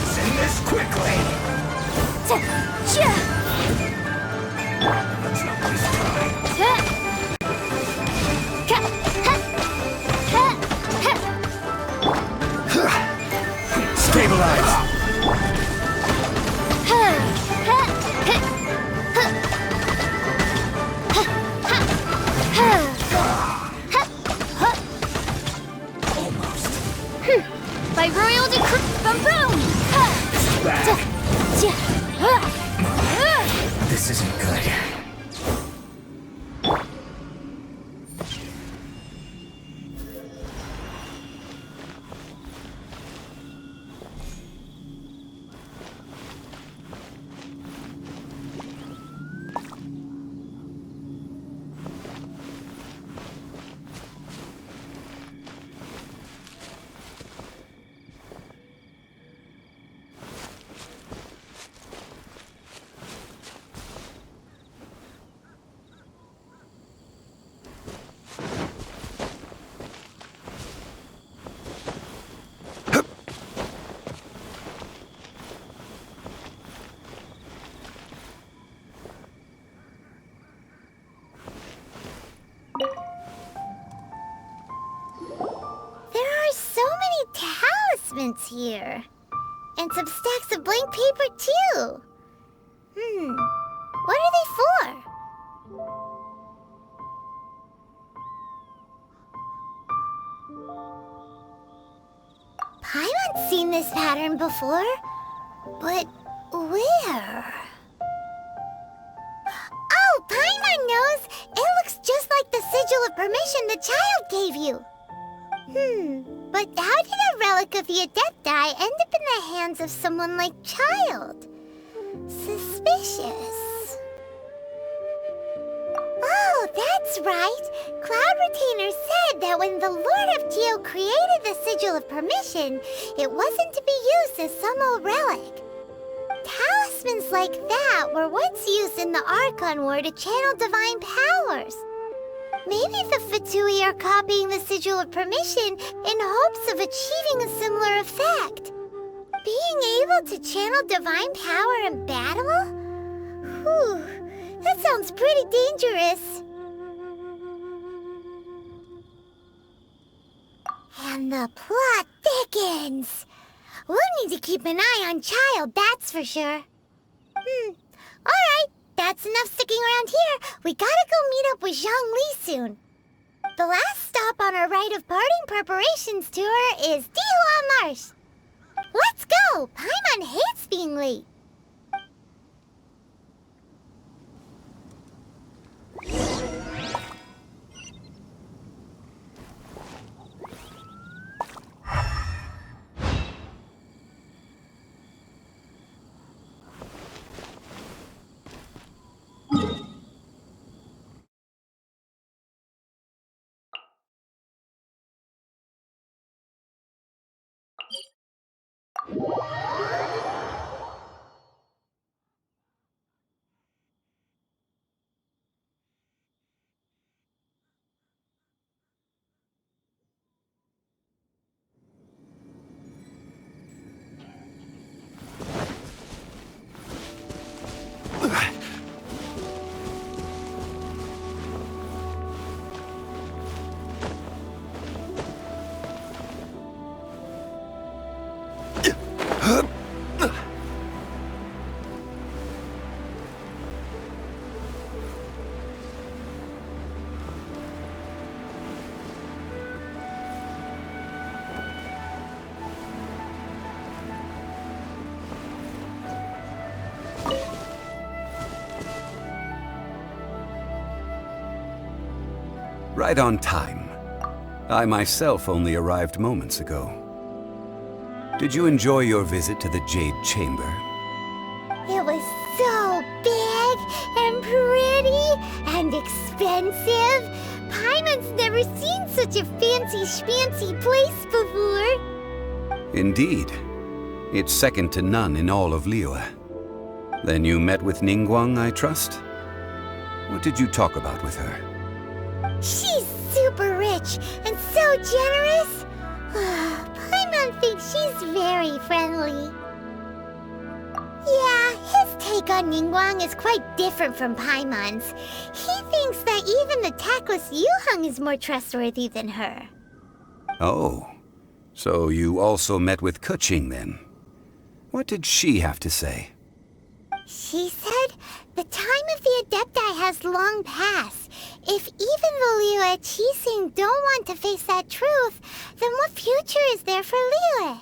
Send this quickly! Let's not waste time. Stabilize! By royal decree, boom! This isn't good. Here. And some stacks of blank paper, too. What are they for? Paimon's seen this pattern before. But where? Oh, Paimon knows! It looks just like the sigil of permission the child gave you. But how did a relic of the Adepti end up in the hands of someone like Child? Suspicious. Oh, that's right. Cloud Retainer said that when the Lord of Geo created the Sigil of Permission, it wasn't to be used as some old relic. Talismans like that were once used in the Archon War to channel divine powers. Maybe the Fatui are copying the Sigil of Permission in hopes of achieving a similar effect. Being able to channel divine power in battle? Whew, that sounds pretty dangerous. And the plot thickens. We'll need to keep an eye on Child, that's for sure. Alright. That's enough sticking around here. We gotta go meet up with Zhang Li soon. The last stop on our rite of parting preparations tour is Dihua Marsh. Let's go! Paimon hates being late. Right on time. I myself only arrived moments ago. Did you enjoy your visit to the Jade Chamber? It was so big and pretty and expensive. expensive. Paimon's never seen such a fancy schmancy place before. Indeed. It's second to none in all of Liyue. Then you met with Ningguang, I trust? What did you talk about with her? She's super rich and so generous. Paimon thinks she's very friendly. Yeah, his take on Ningguang is quite different from Paimon's. He thinks that even the tactless Yuheng is more trustworthy than her. Oh, so you also met with Keqing then? What did she have to say? She said the time of the Adepti has long passed. If even the Liyue Qixing don't want to face that truth, then what future is there for Liyue?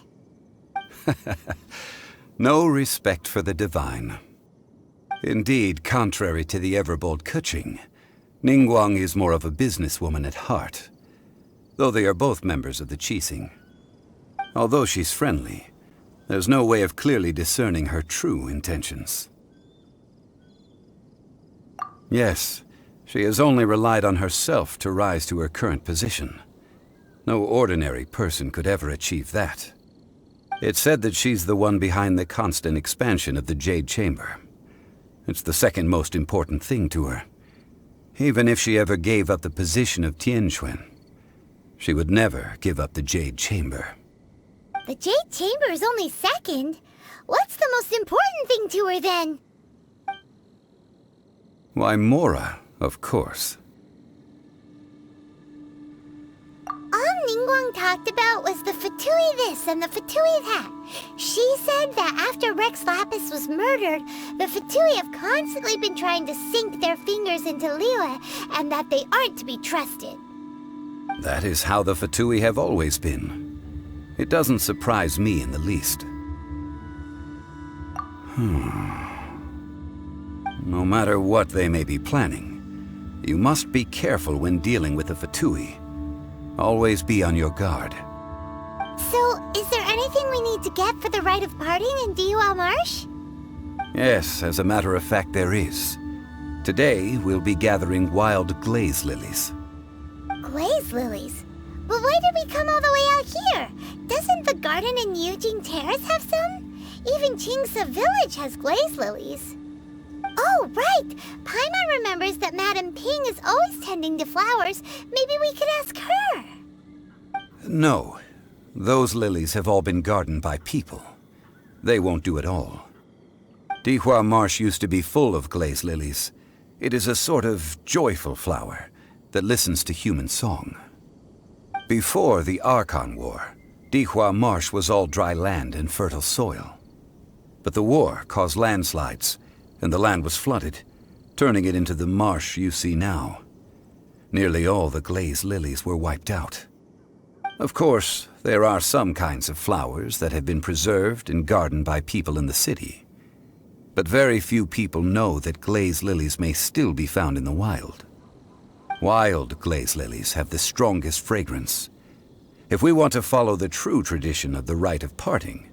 No respect for the divine. Indeed, contrary to the ever-bold Keqing, Ningguang is more of a businesswoman at heart, though they are both members of the Qixing. Although she's friendly, there's no way of clearly discerning her true intentions. Yes, she has only relied on herself to rise to her current position. No ordinary person could ever achieve that. It's said that she's the one behind the constant expansion of the Jade Chamber. It's the second most important thing to her. Even if she ever gave up the position of Tianquan, she would never give up the Jade Chamber. The Jade Chamber is only second. What's the most important thing to her then? Why, Mora, of course. All Ningguang talked about was the Fatui this and the Fatui that. She said that after Rex Lapis was murdered, the Fatui have constantly been trying to sink their fingers into Liyue, and that they aren't to be trusted. That is how the Fatui have always been. It doesn't surprise me in the least. No matter what they may be planning, you must be careful when dealing with the Fatui. Always be on your guard. So, is there anything we need to get for the rite of parting in Dihua Marsh? Yes, as a matter of fact, there is. Today, we'll be gathering wild glaze lilies. Glaze lilies? But why did we come all the way out here? Doesn't the garden in Yujing Terrace have some? Even Qingse Village has glaze lilies. Oh, right! Paimon remembers that Madame Ping is always tending to flowers. Maybe we could ask her. No. Those lilies have all been gardened by people. They won't do it all. Dihua Marsh used to be full of glaze lilies. It is a sort of joyful flower that listens to human song. Before the Archon War, Dihua Marsh was all dry land and fertile soil. But the war caused landslides, and the land was flooded, turning it into the marsh you see now. Nearly all the glaze lilies were wiped out. Of course, there are some kinds of flowers that have been preserved and gardened by people in the city. But very few people know that glaze lilies may still be found in the wild. Wild glaze lilies have the strongest fragrance. If we want to follow the true tradition of the rite of parting,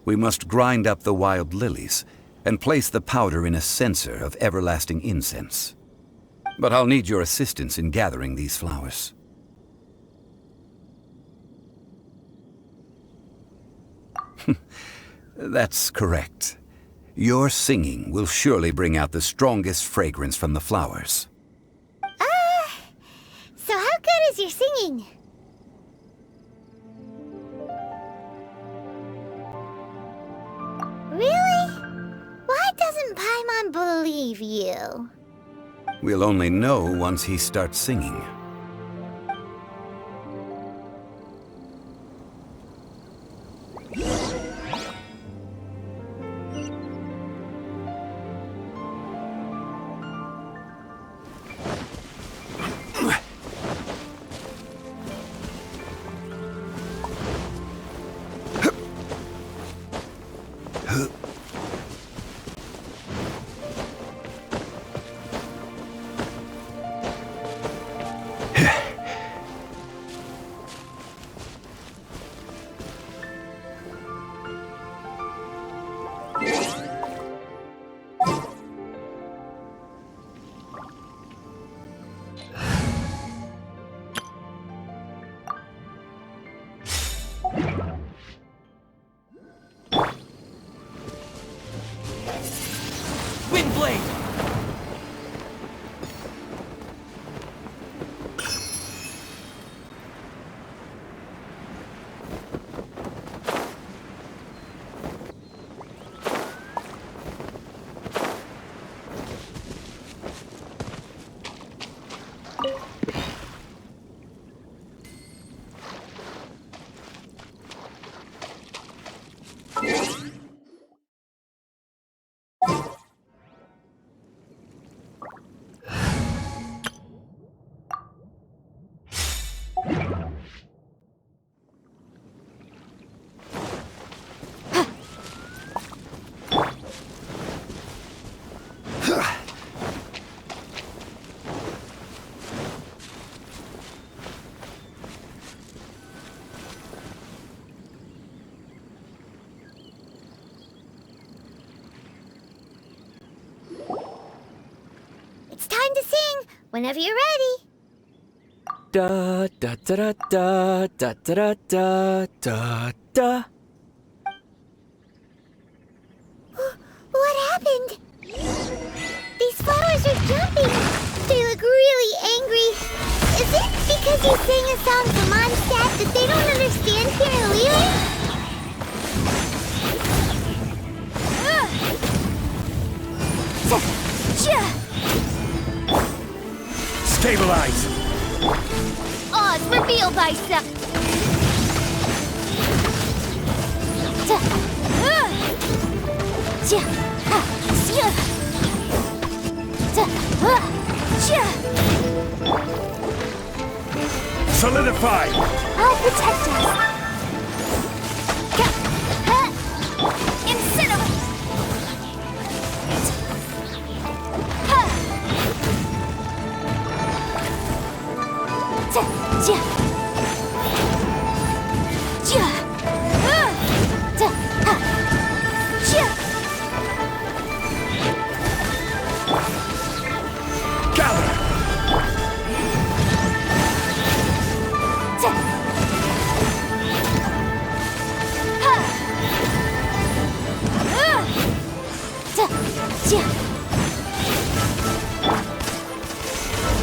we must grind up the wild lilies and place the powder in a censer of everlasting incense. But I'll need your assistance in gathering these flowers. That's correct. Your singing will surely bring out the strongest fragrance from the flowers. So how good is your singing? Really? Why doesn't Paimon believe you? We'll only know once he starts singing. Whenever you're ready. Da da da da da da da da da. What happened? These flowers are jumping. They look really angry. Is it because you sang a song for Mondstadt that they don't understand here in Liyue? Stabilize! Oz, reveal thyself! Solidify! I'll protect us! Incinerate! Gather!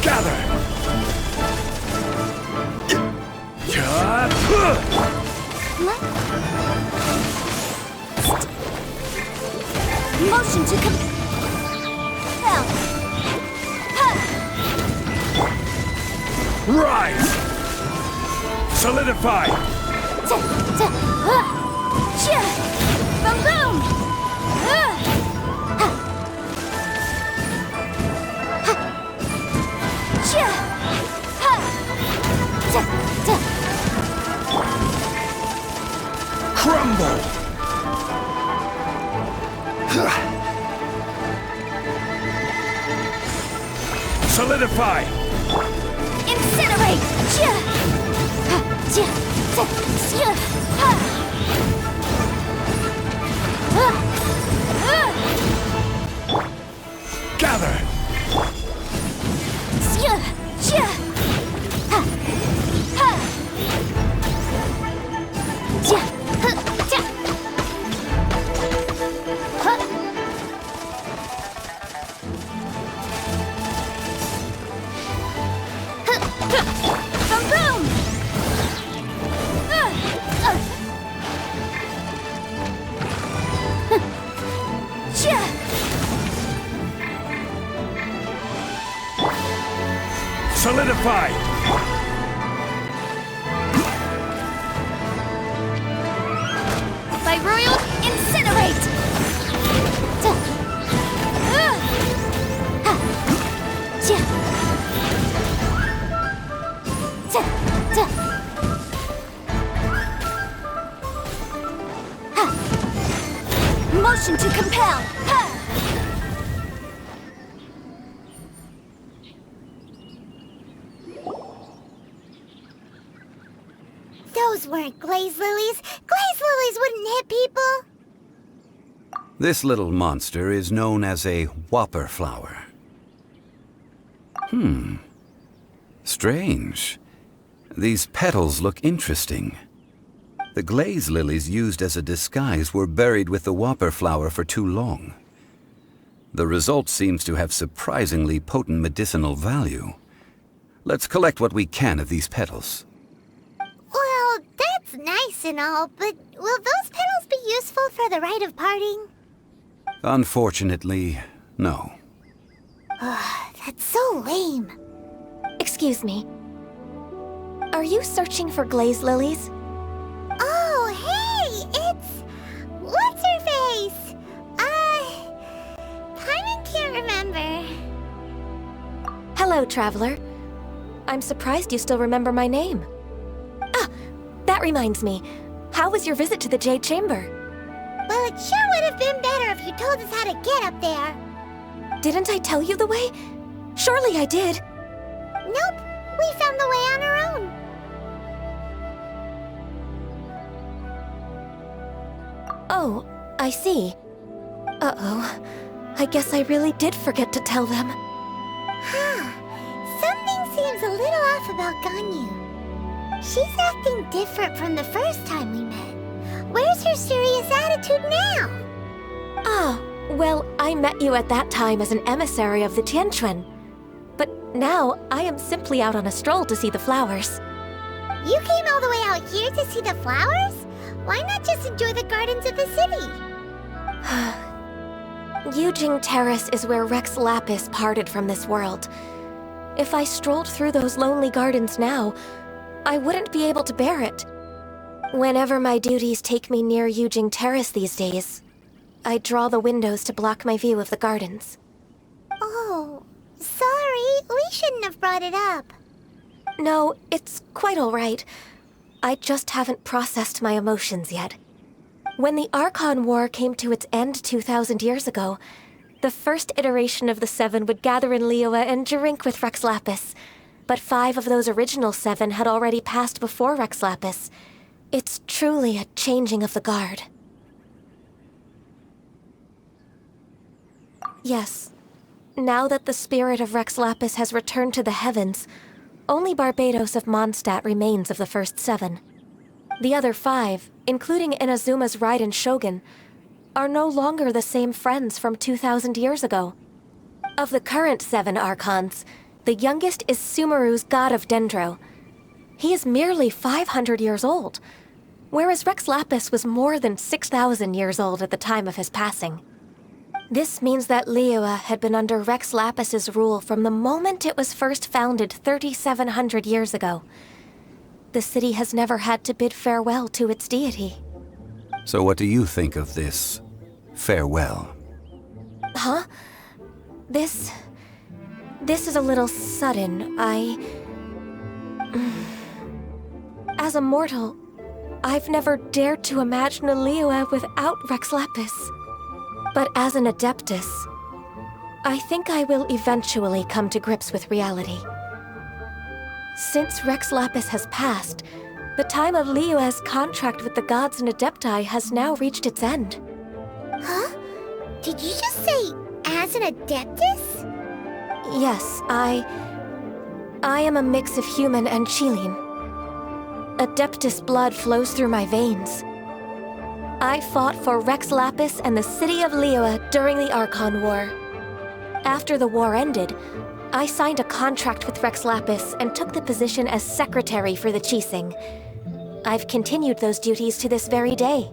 Gather! Motion to compel. Rise! Solidify! Boom boom! Crumble! Solidify! Incinerate! Gather! Boom boom! Solidify! By royal incinerate! Motion to compel! Those weren't glaze lilies. Glaze lilies wouldn't hit people. This little monster is known as a whopper flower. Strange. These petals look interesting. The glaze lilies used as a disguise were buried with the whopper flower for too long. The result seems to have surprisingly potent medicinal value. Let's collect what we can of these petals. Well, that's nice and all, but will those petals be useful for the rite of parting? Unfortunately, no. That's so lame. Excuse me. Are you searching for glaze lilies? Oh, hey! It's... What's-her-face? Paimon can't remember. Hello, traveler. I'm surprised you still remember my name. Ah, that reminds me. How was your visit to the Jade Chamber? Well, it sure would have been better if you told us how to get up there. Didn't I tell you the way? Surely I did. Nope, we found the way on our own. Oh, I see. Uh-oh. I guess I really did forget to tell them. stuff about Ganyu. She's acting different from the first time we met. Where's her serious attitude now? Ah, well, I met you at that time as an emissary of the Tianquan. But now, I am simply out on a stroll to see the flowers. You came all the way out here to see the flowers? Why not just enjoy the gardens of the city? Yujing Terrace is where Rex Lapis parted from this world. If I strolled through those lonely gardens now, I wouldn't be able to bear it. Whenever my duties take me near Yujing Terrace these days, I draw the windows to block my view of the gardens. Oh, sorry. We shouldn't have brought it up. No, it's quite all right. I just haven't processed my emotions yet. When the Archon War came to its end 2,000 years ago, the first iteration of the Seven would gather in Liyue and drink with Rex Lapis. But 5 of those original 7 had already passed before Rex Lapis. It's truly a changing of the guard. Yes. Now that the spirit of Rex Lapis has returned to the heavens, only Barbados of Mondstadt remains of the first 7. The other 5, including Inazuma's Raiden Shogun, are no longer the same friends from 2,000 years ago. Of the current 7 Archons, the youngest is Sumeru's god of Dendro. He is merely 500 years old, whereas Rex Lapis was more than 6,000 years old at the time of his passing. This means that Liyue had been under Rex Lapis's rule from the moment it was first founded 3,700 years ago. The city has never had to bid farewell to its deity. So what do you think of this farewell? Huh? This is a little sudden. As a mortal, I've never dared to imagine a Liyue without Rex Lapis. But as an Adeptus, I think I will eventually come to grips with reality. Since Rex Lapis has passed, the time of Liyue's contract with the gods and Adepti has now reached its end. Huh? Did you just say, as an Adeptus? Yes, I am a mix of human and Qilin. Adeptus blood flows through my veins. I fought for Rex Lapis and the city of Liyue during the Archon War. After the war ended, I signed a contract with Rex Lapis and took the position as secretary for the Qixing. I've continued those duties to this very day.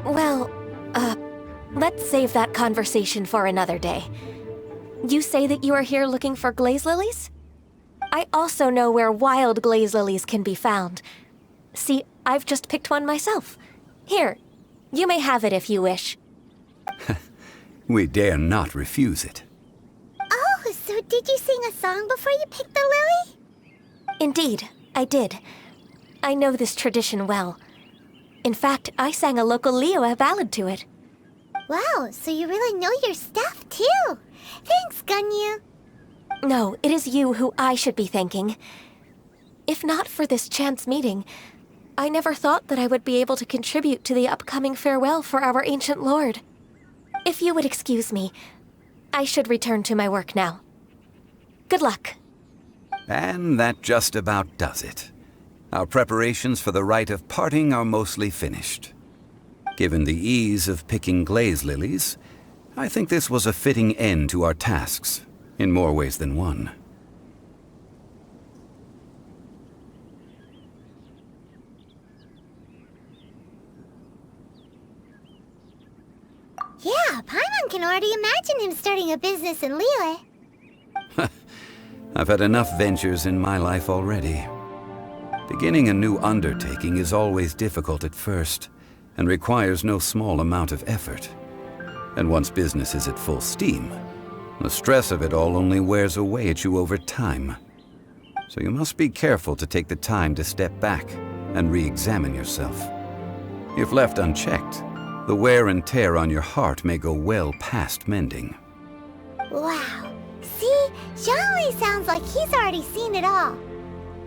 Well, let's save that conversation for another day. You say that you are here looking for glaze lilies? I also know where wild glaze lilies can be found. See, I've just picked one myself. Here, you may have it if you wish. We dare not refuse it. Oh, so did you sing a song before you picked the lily? Indeed, I did. I know this tradition well. In fact, I sang a local Liyue ballad to it. Wow, so you really know your stuff, too. Thanks, Ganyu. No, it is you who I should be thanking. If not for this chance meeting, I never thought that I would be able to contribute to the upcoming farewell for our ancient lord. If you would excuse me, I should return to my work now. Good luck. And that just about does it. Our preparations for the rite of parting are mostly finished. Given the ease of picking glaze lilies, I think this was a fitting end to our tasks, in more ways than one. Yeah, Paimon can already imagine him starting a business in Liyue. I've had enough ventures in my life already. Beginning a new undertaking is always difficult at first, and requires no small amount of effort. And once business is at full steam, the stress of it all only wears away at you over time. So you must be careful to take the time to step back and re-examine yourself. If left unchecked, the wear and tear on your heart may go well past mending. Wow, See? Zhongli sounds like he's already seen it all.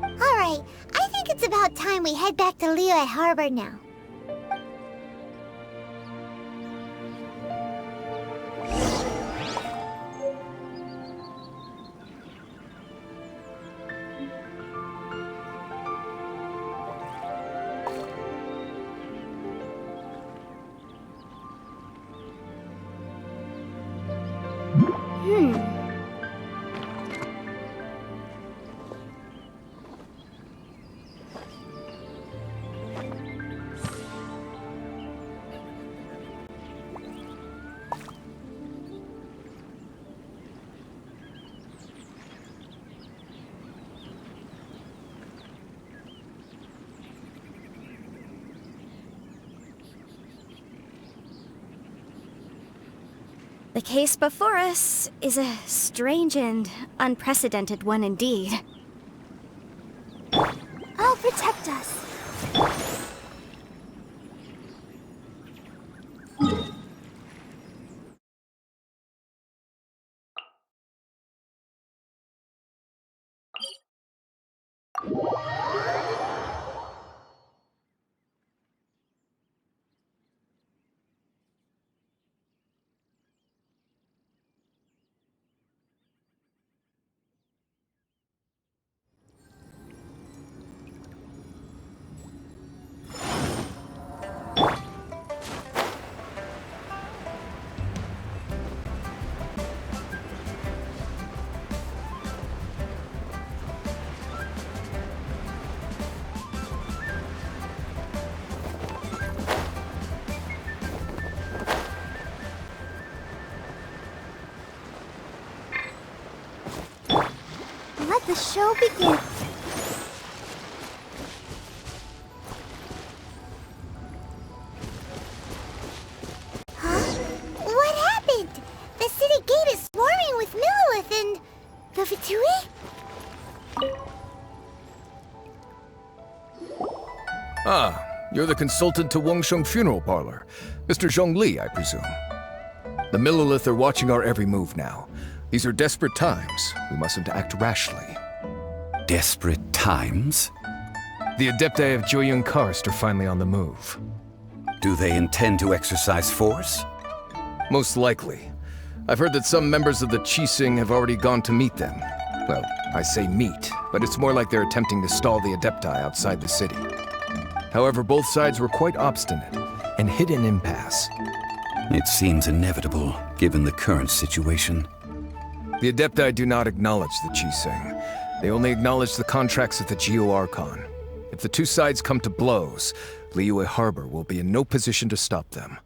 Alright, I think it's about time we head back to Liyue Harbor now. The case before us is a strange and unprecedented one indeed. I'll protect us. Let the show begin. Huh? What happened? The city gate is swarming with Millilith and... the Fatui? Ah, you're the consultant to Wangsheng Funeral Parlor. Mr. Zhongli, I presume. The Millilith are watching our every move now. These are desperate times. We mustn't act rashly. Desperate times? The Adepti of Joyun Karst are finally on the move. Do they intend to exercise force? Most likely. I've heard that some members of the Qixing have already gone to meet them. Well, I say meet, but it's more like they're attempting to stall the Adepti outside the city. However, both sides were quite obstinate and hit an impasse. It seems inevitable, given the current situation. The Adepti do not acknowledge the Qixing. They only acknowledge the contracts of the Geo-Archon. If the two sides come to blows, Liyue Harbor will be in no position to stop them.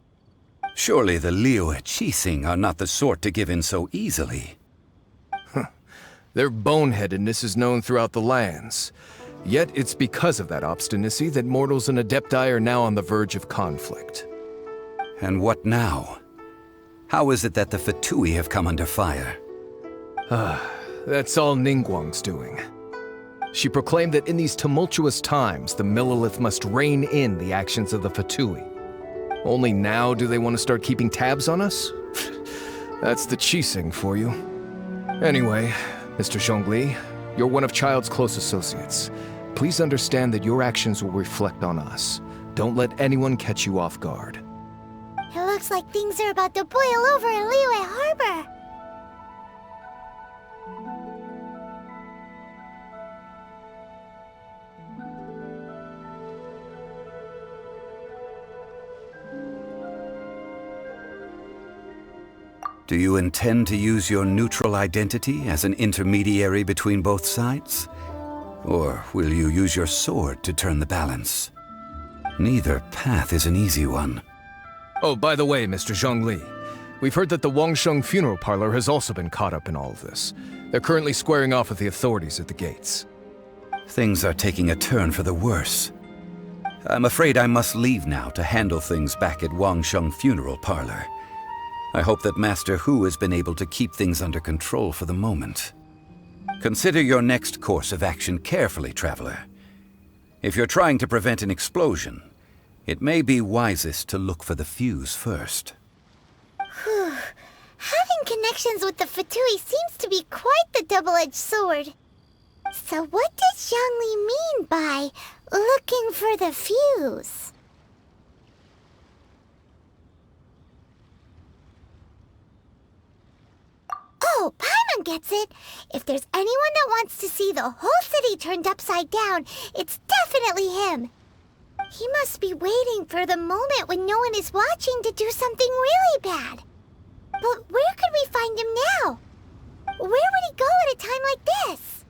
Surely the Liyue Qixing are not the sort to give in so easily. Their boneheadedness is known throughout the lands. Yet it's because of that obstinacy that mortals and Adepti are now on the verge of conflict. And what now? How is it that the Fatui have come under fire? That's all Ningguang's doing. She proclaimed that in these tumultuous times, the Millilith must rein in the actions of the Fatui. Only now do they want to start keeping tabs on us? That's the Qixing for you. Anyway, Mr. Zhongli, you're one of Child's close associates. Please understand that your actions will reflect on us. Don't let anyone catch you off guard. It looks like things are about to boil over in Liyue Harbor. Do you intend to use your neutral identity as an intermediary between both sides? Or will you use your sword to turn the balance? Neither path is an easy one. Oh, by the way, Mr. Zhongli, we've heard that the Wangsheng Funeral Parlor has also been caught up in all of this. They're currently squaring off with the authorities at the gates. Things are taking a turn for the worse. I'm afraid I must leave now to handle things back at Wangsheng Funeral Parlor. I hope that Master Hu has been able to keep things under control for the moment. Consider your next course of action carefully, Traveler. If you're trying to prevent an explosion, it may be wisest to look for the fuse first. Whew. Having connections with the Fatui seems to be quite the double-edged sword. So what does Zhongli mean by looking for the fuse? Oh, Paimon gets it! If there's anyone that wants to see the whole city turned upside down, it's definitely him! He must be waiting for the moment when no one is watching to do something really bad. But where could we find him now? Where would he go at a time like this?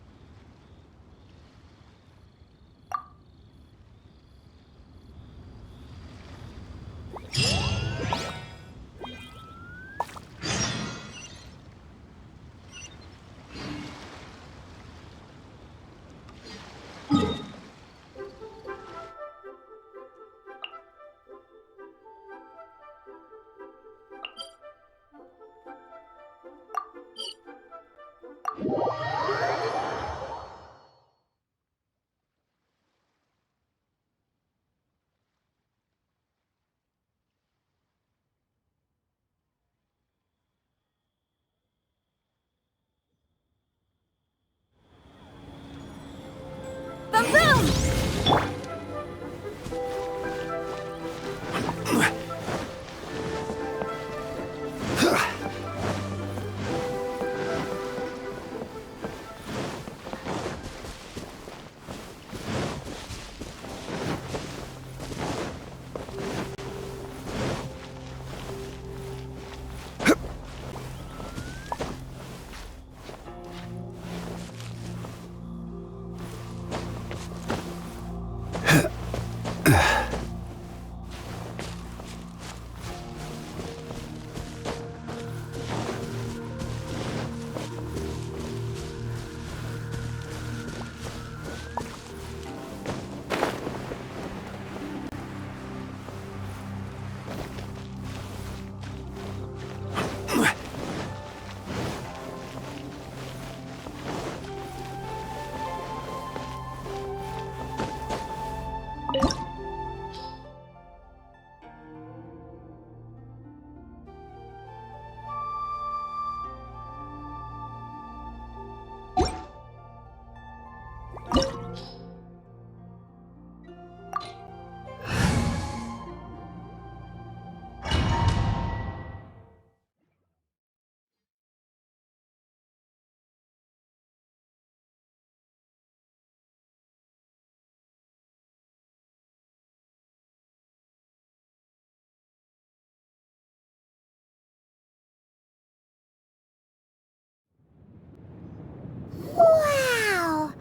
Wow!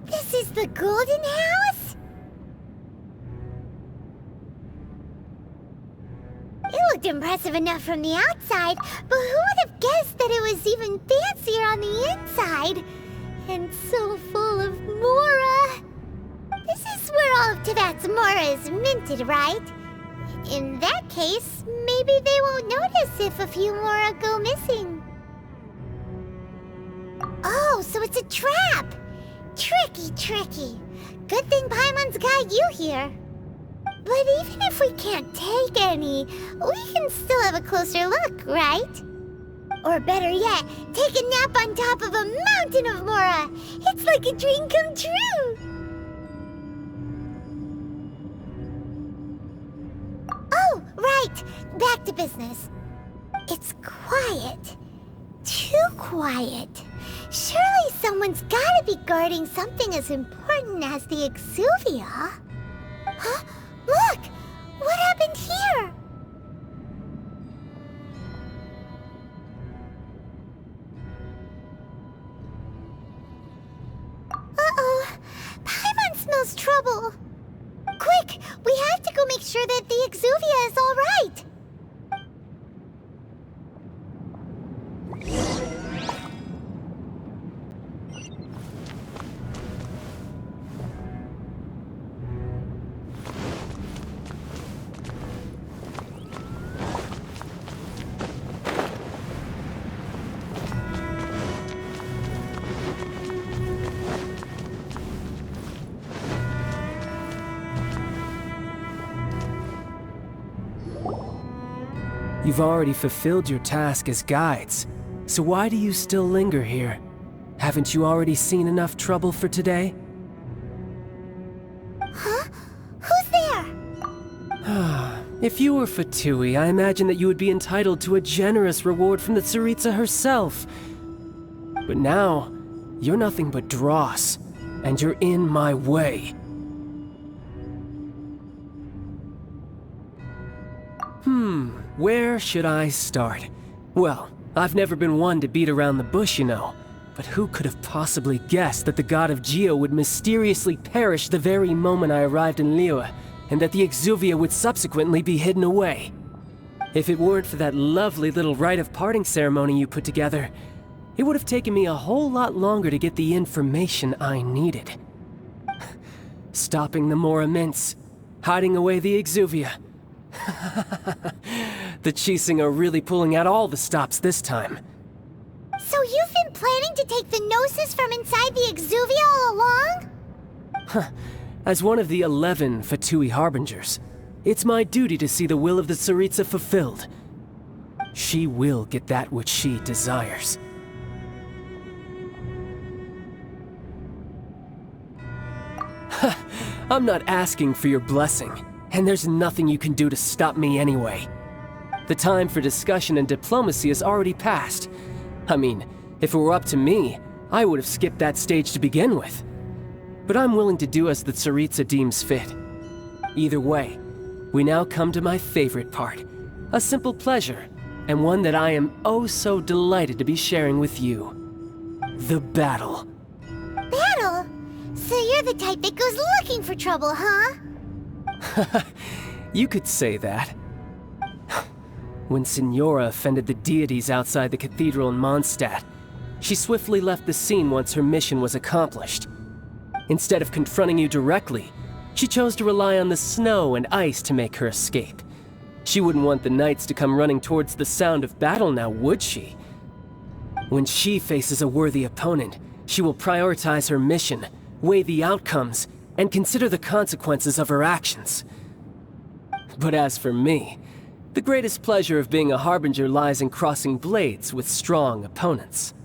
This is the Golden House? It looked impressive enough from the outside, but who would have guessed that it was even fancier on the inside? And so full of Mora! This is where all of Tibet's Mora is minted, right? In that case, maybe they won't notice if a few Mora go missing. Oh, so it's a trap! Tricky, tricky. Good thing Paimon's got you here. But even if we can't take any, we can still have a closer look, right? Or better yet, take a nap on top of a mountain of Mora. It's like a dream come true. Oh, right. Back to business. It's quiet. Too quiet. Surely someone's gotta be guarding something as important as the Exuvia. Huh? Look! What happened here? Uh-oh. Paimon smells trouble. Quick! We have to go make sure that the Exuvia is all right. You've already fulfilled your task as guides, so why do you still linger here? Haven't you already seen enough trouble for today? Huh? Who's there? If you were Fatui, I imagine that you would be entitled to a generous reward from the Tsaritsa herself. But now, you're nothing but dross, and you're in my way. Where should I start? Well, I've never been one to beat around the bush, you know. But who could have possibly guessed that the god of Geo would mysteriously perish the very moment I arrived in Liyue, and that the Exuvia would subsequently be hidden away? If it weren't for that lovely little rite of parting ceremony you put together, it would have taken me a whole lot longer to get the information I needed. Stopping the Mora Mints, hiding away the Exuvia. The Chising are really pulling out all the stops this time. So you've been planning to take the Gnosis from inside the Exuvia all along? As one of the 11 Fatui Harbingers, it's my duty to see the will of the Tsaritsa fulfilled. She will get that which she desires. I'm not asking for your blessing, and there's nothing you can do to stop me anyway. The time for discussion and diplomacy has already passed. I mean, if it were up to me, I would have skipped that stage to begin with. But I'm willing to do as the Tsaritsa deems fit. Either way, we now come to my favorite part. A simple pleasure, and one that I am oh so delighted to be sharing with you. The battle. Battle? So you're the type that goes looking for trouble, huh? You could say that. When Signora offended the deities outside the cathedral in Mondstadt, she swiftly left the scene once her mission was accomplished. Instead of confronting you directly, she chose to rely on the snow and ice to make her escape. She wouldn't want the knights to come running towards the sound of battle now, would she? When she faces a worthy opponent, she will prioritize her mission, weigh the outcomes, and consider the consequences of her actions. But as for me, the greatest pleasure of being a Harbinger lies in crossing blades with strong opponents.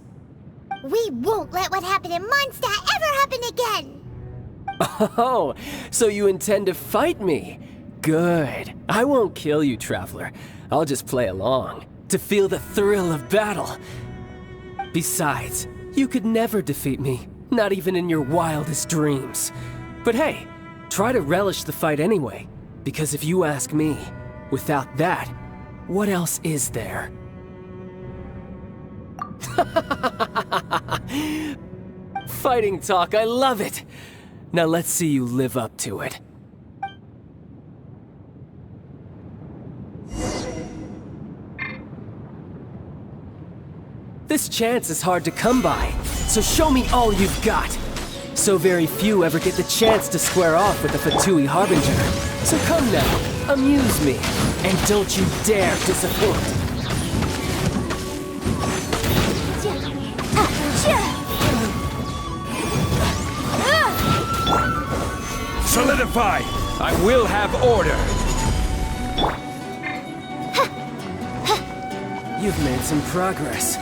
We won't let what happened in Mondstadt ever happen again! Oh, so you intend to fight me? Good. I won't kill you, Traveler. I'll just play along, to feel the thrill of battle. Besides, you could never defeat me, not even in your wildest dreams. But hey, try to relish the fight anyway, because if you ask me, without that, what else is there? Fighting talk, I love it! Now let's see you live up to it. This chance is hard to come by, so show me all you've got. So very few ever get the chance to square off with the Fatui Harbinger. So come now, amuse me, and don't you dare disappoint. Solidify! I will have order! You've made some progress.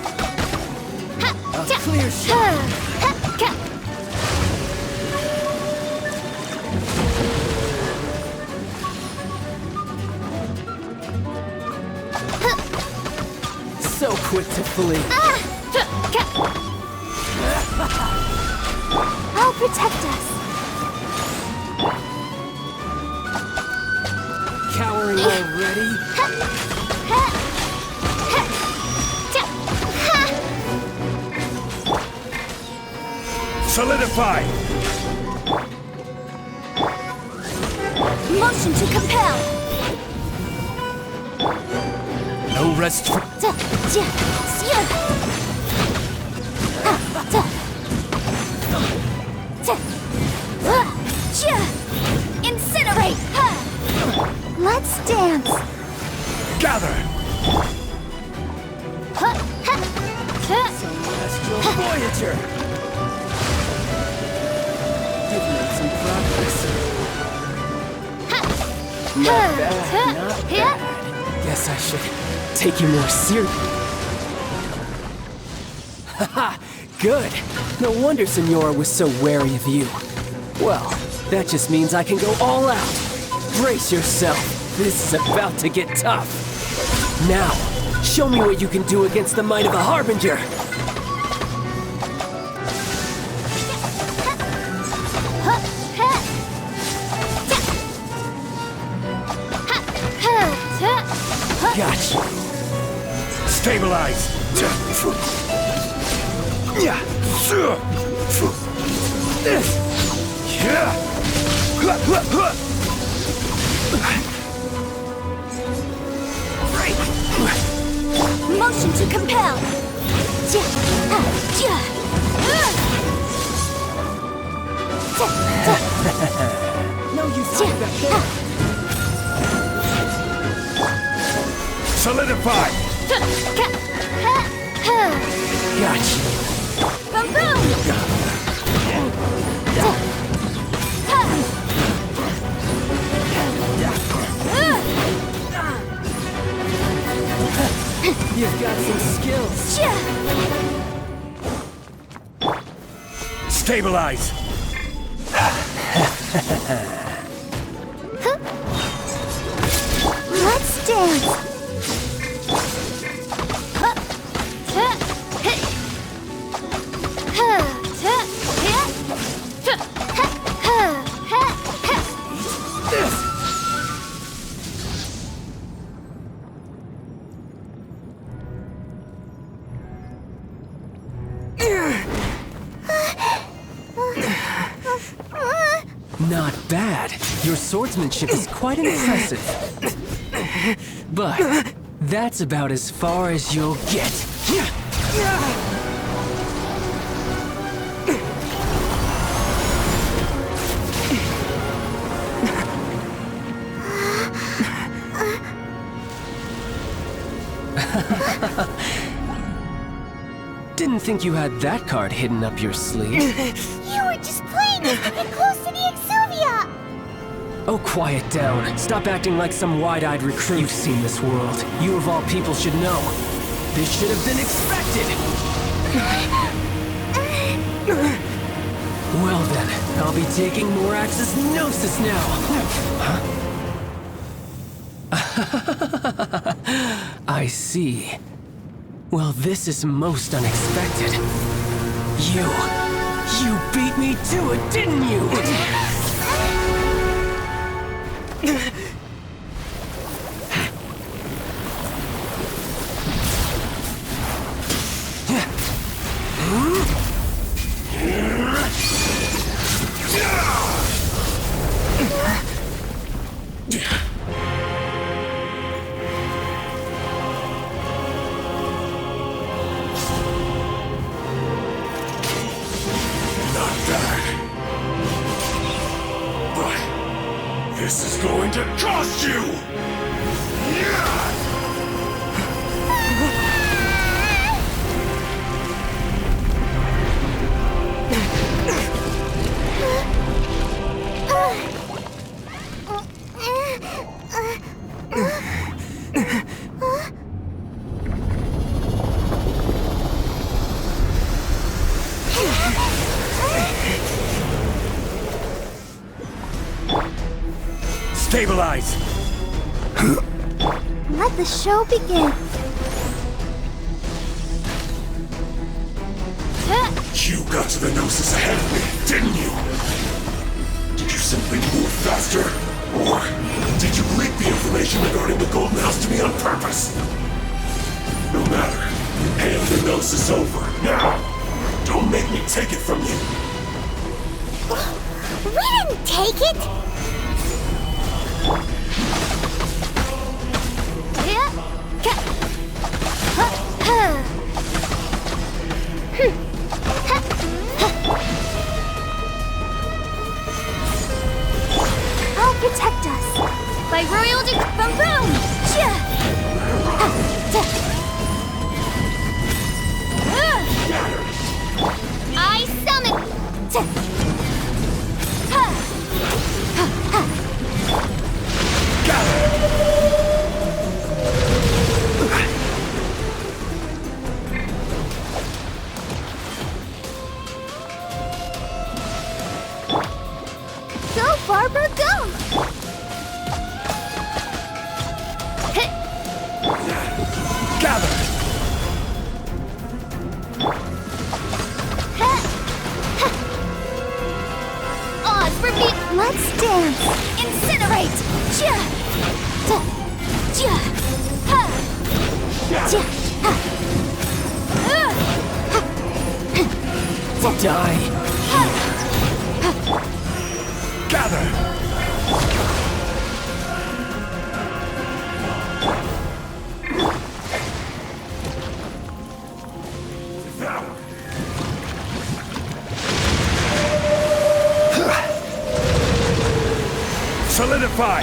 A clear shot! So quick to flee. I'll protect us. Cowering already? Solidify! Motion to compel. No rest for... Incinerate! Let's dance. Gather! Celestial Voyager! You've made some progress. Not bad, not bad. Guess I should take you more serious. Haha, good. No wonder Senora was so wary of you. Well, that just means I can go all out. Brace yourself. This is about to get tough. Now, show me what you can do against the might of a Harbinger. Gotcha. Stabilize! Motion to compel. No use in back there. Solidify! Gotcha. Boom boom. You've got some skills. Stabilize! Let's dance. Not bad. Your swordsmanship is quite impressive. But that's about as far as you'll get. Didn't think you had that card hidden up your sleeve. You were just playing us to get close to the Exuvia. Oh, quiet down. Stop acting like some wide-eyed recruit. You've seen this world. You of all people should know. This should have been expected! Well then, I'll be taking Morax's Gnosis now! Huh? I see. Well, this is most unexpected. You beat me to it, didn't you? This is going to cost you! Stabilize! Let the show begin. You got to the Gnosis ahead of me, didn't you? Did you simply move faster? Or did you leak the information regarding the Golden House to me on purpose? No matter. Hand the Gnosis over, now! Don't make me take it from you! We didn't take it! I'll protect us by royal boom boom. I summon. dance! Incinerate! Ja! Ja! Ja! Ha! Ja! Ha! Die. Gather! Solidify!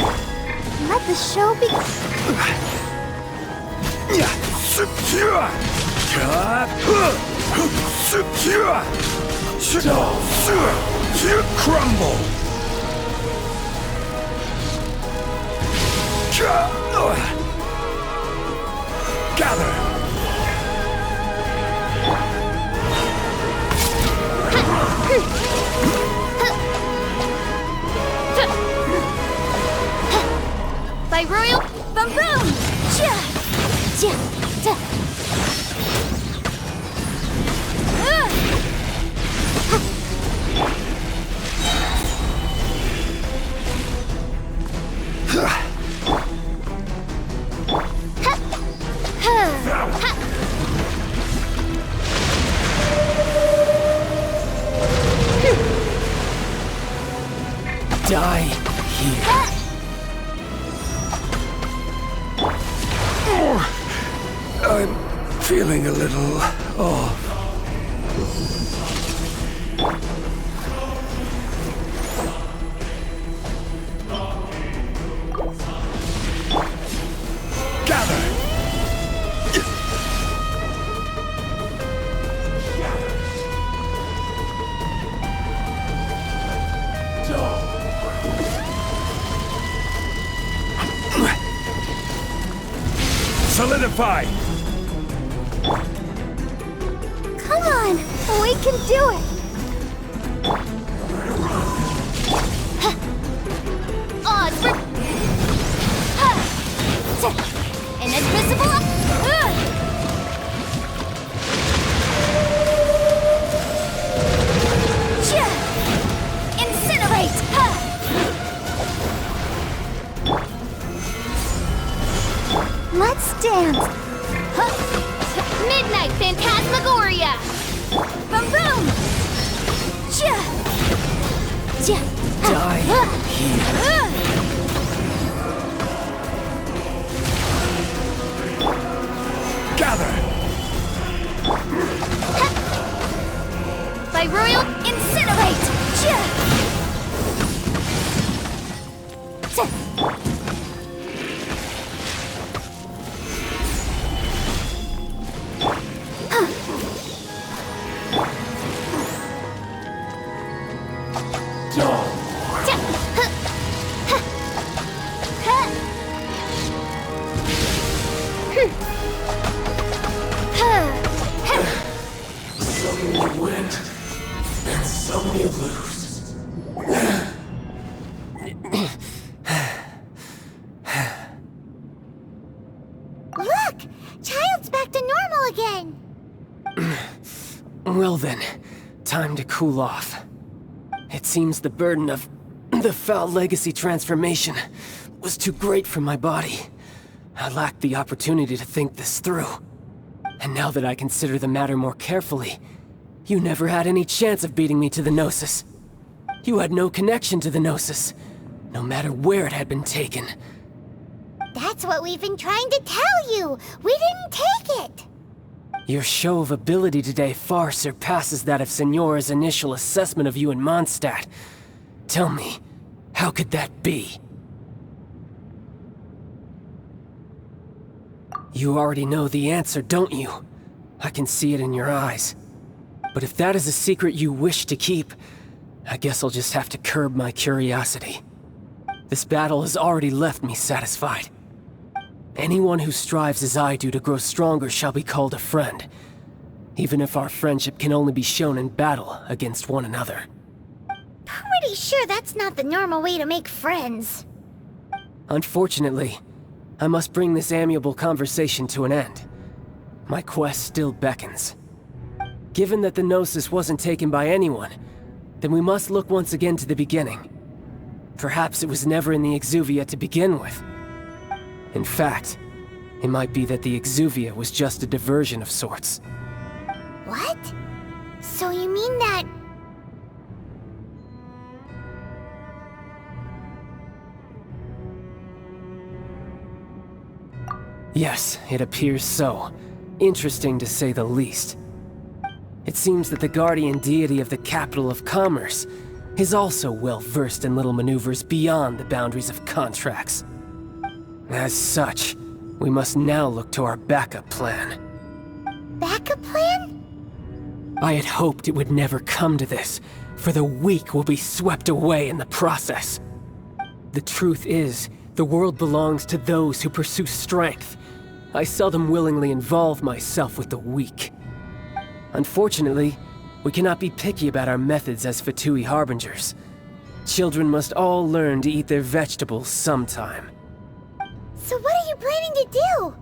Let the show begin. Secure! Secure! Crumble! Gather! By royal boom boom! Ja! Ja! Ja! Die here. I'm feeling a little off. Gather! Solidify! Come on! We can do it! Odds for... Inadmissible... Incinerate! Let's dance! Midnight Phantasmagoria! Boom boom! Ja! Ja! Die here. Gather! By royal incinerate! Ja! Ja! Some you win, and some you lose. Look! Child's back to normal again! Well then, time to cool off. It seems the burden of the foul legacy transformation was too great for my body. I lacked the opportunity to think this through. And now that I consider the matter more carefully, you never had any chance of beating me to the Gnosis. You had no connection to the Gnosis, no matter where it had been taken. That's what we've been trying to tell you! We didn't take it! Your show of ability today far surpasses that of Signora's initial assessment of you in Mondstadt. Tell me, how could that be? You already know the answer, don't you? I can see it in your eyes. But if that is a secret you wish to keep, I guess I'll just have to curb my curiosity. This battle has already left me satisfied. Anyone who strives as I do to grow stronger shall be called a friend, even if our friendship can only be shown in battle against one another. Pretty sure that's not the normal way to make friends. Unfortunately, I must bring this amiable conversation to an end. My quest still beckons. Given that the Gnosis wasn't taken by anyone, then we must look once again to the beginning. Perhaps it was never in the Exuvia to begin with. In fact, it might be that the Exuvia was just a diversion of sorts. What? So you mean that... Yes, it appears so. Interesting to say the least. It seems that the guardian deity of the capital of commerce is also well versed in little maneuvers beyond the boundaries of contracts. As such, we must now look to our backup plan. Backup plan? I had hoped it would never come to this, for the weak will be swept away in the process. The truth is, the world belongs to those who pursue strength. I seldom willingly involve myself with the weak. Unfortunately, we cannot be picky about our methods as Fatui harbingers. Children must all learn to eat their vegetables sometime. So what are you planning to do?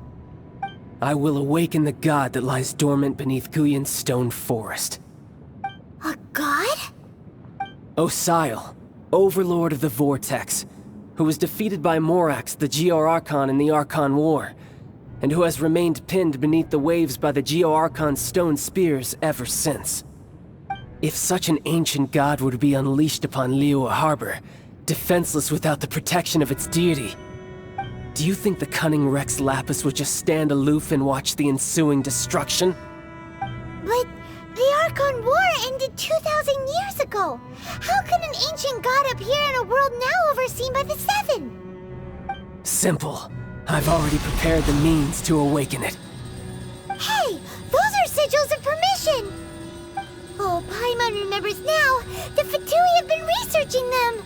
I will awaken the god that lies dormant beneath Guyon's stone forest. A god? Osial, overlord of the Vortex, who was defeated by Morax, the Geo-Archon in the Archon War, and who has remained pinned beneath the waves by the Geo-Archon's stone spears ever since. If such an ancient god were to be unleashed upon Liyue Harbor, defenseless without the protection of its deity, do you think the cunning Rex Lapis would just stand aloof and watch the ensuing destruction? But the Archon War ended 2,000 years ago. How can an ancient god appear in a world now overseen by the Seven? Simple. I've already prepared the means to awaken it. Hey, those are sigils of permission! Oh, Paimon remembers now. The Fatui have been researching them.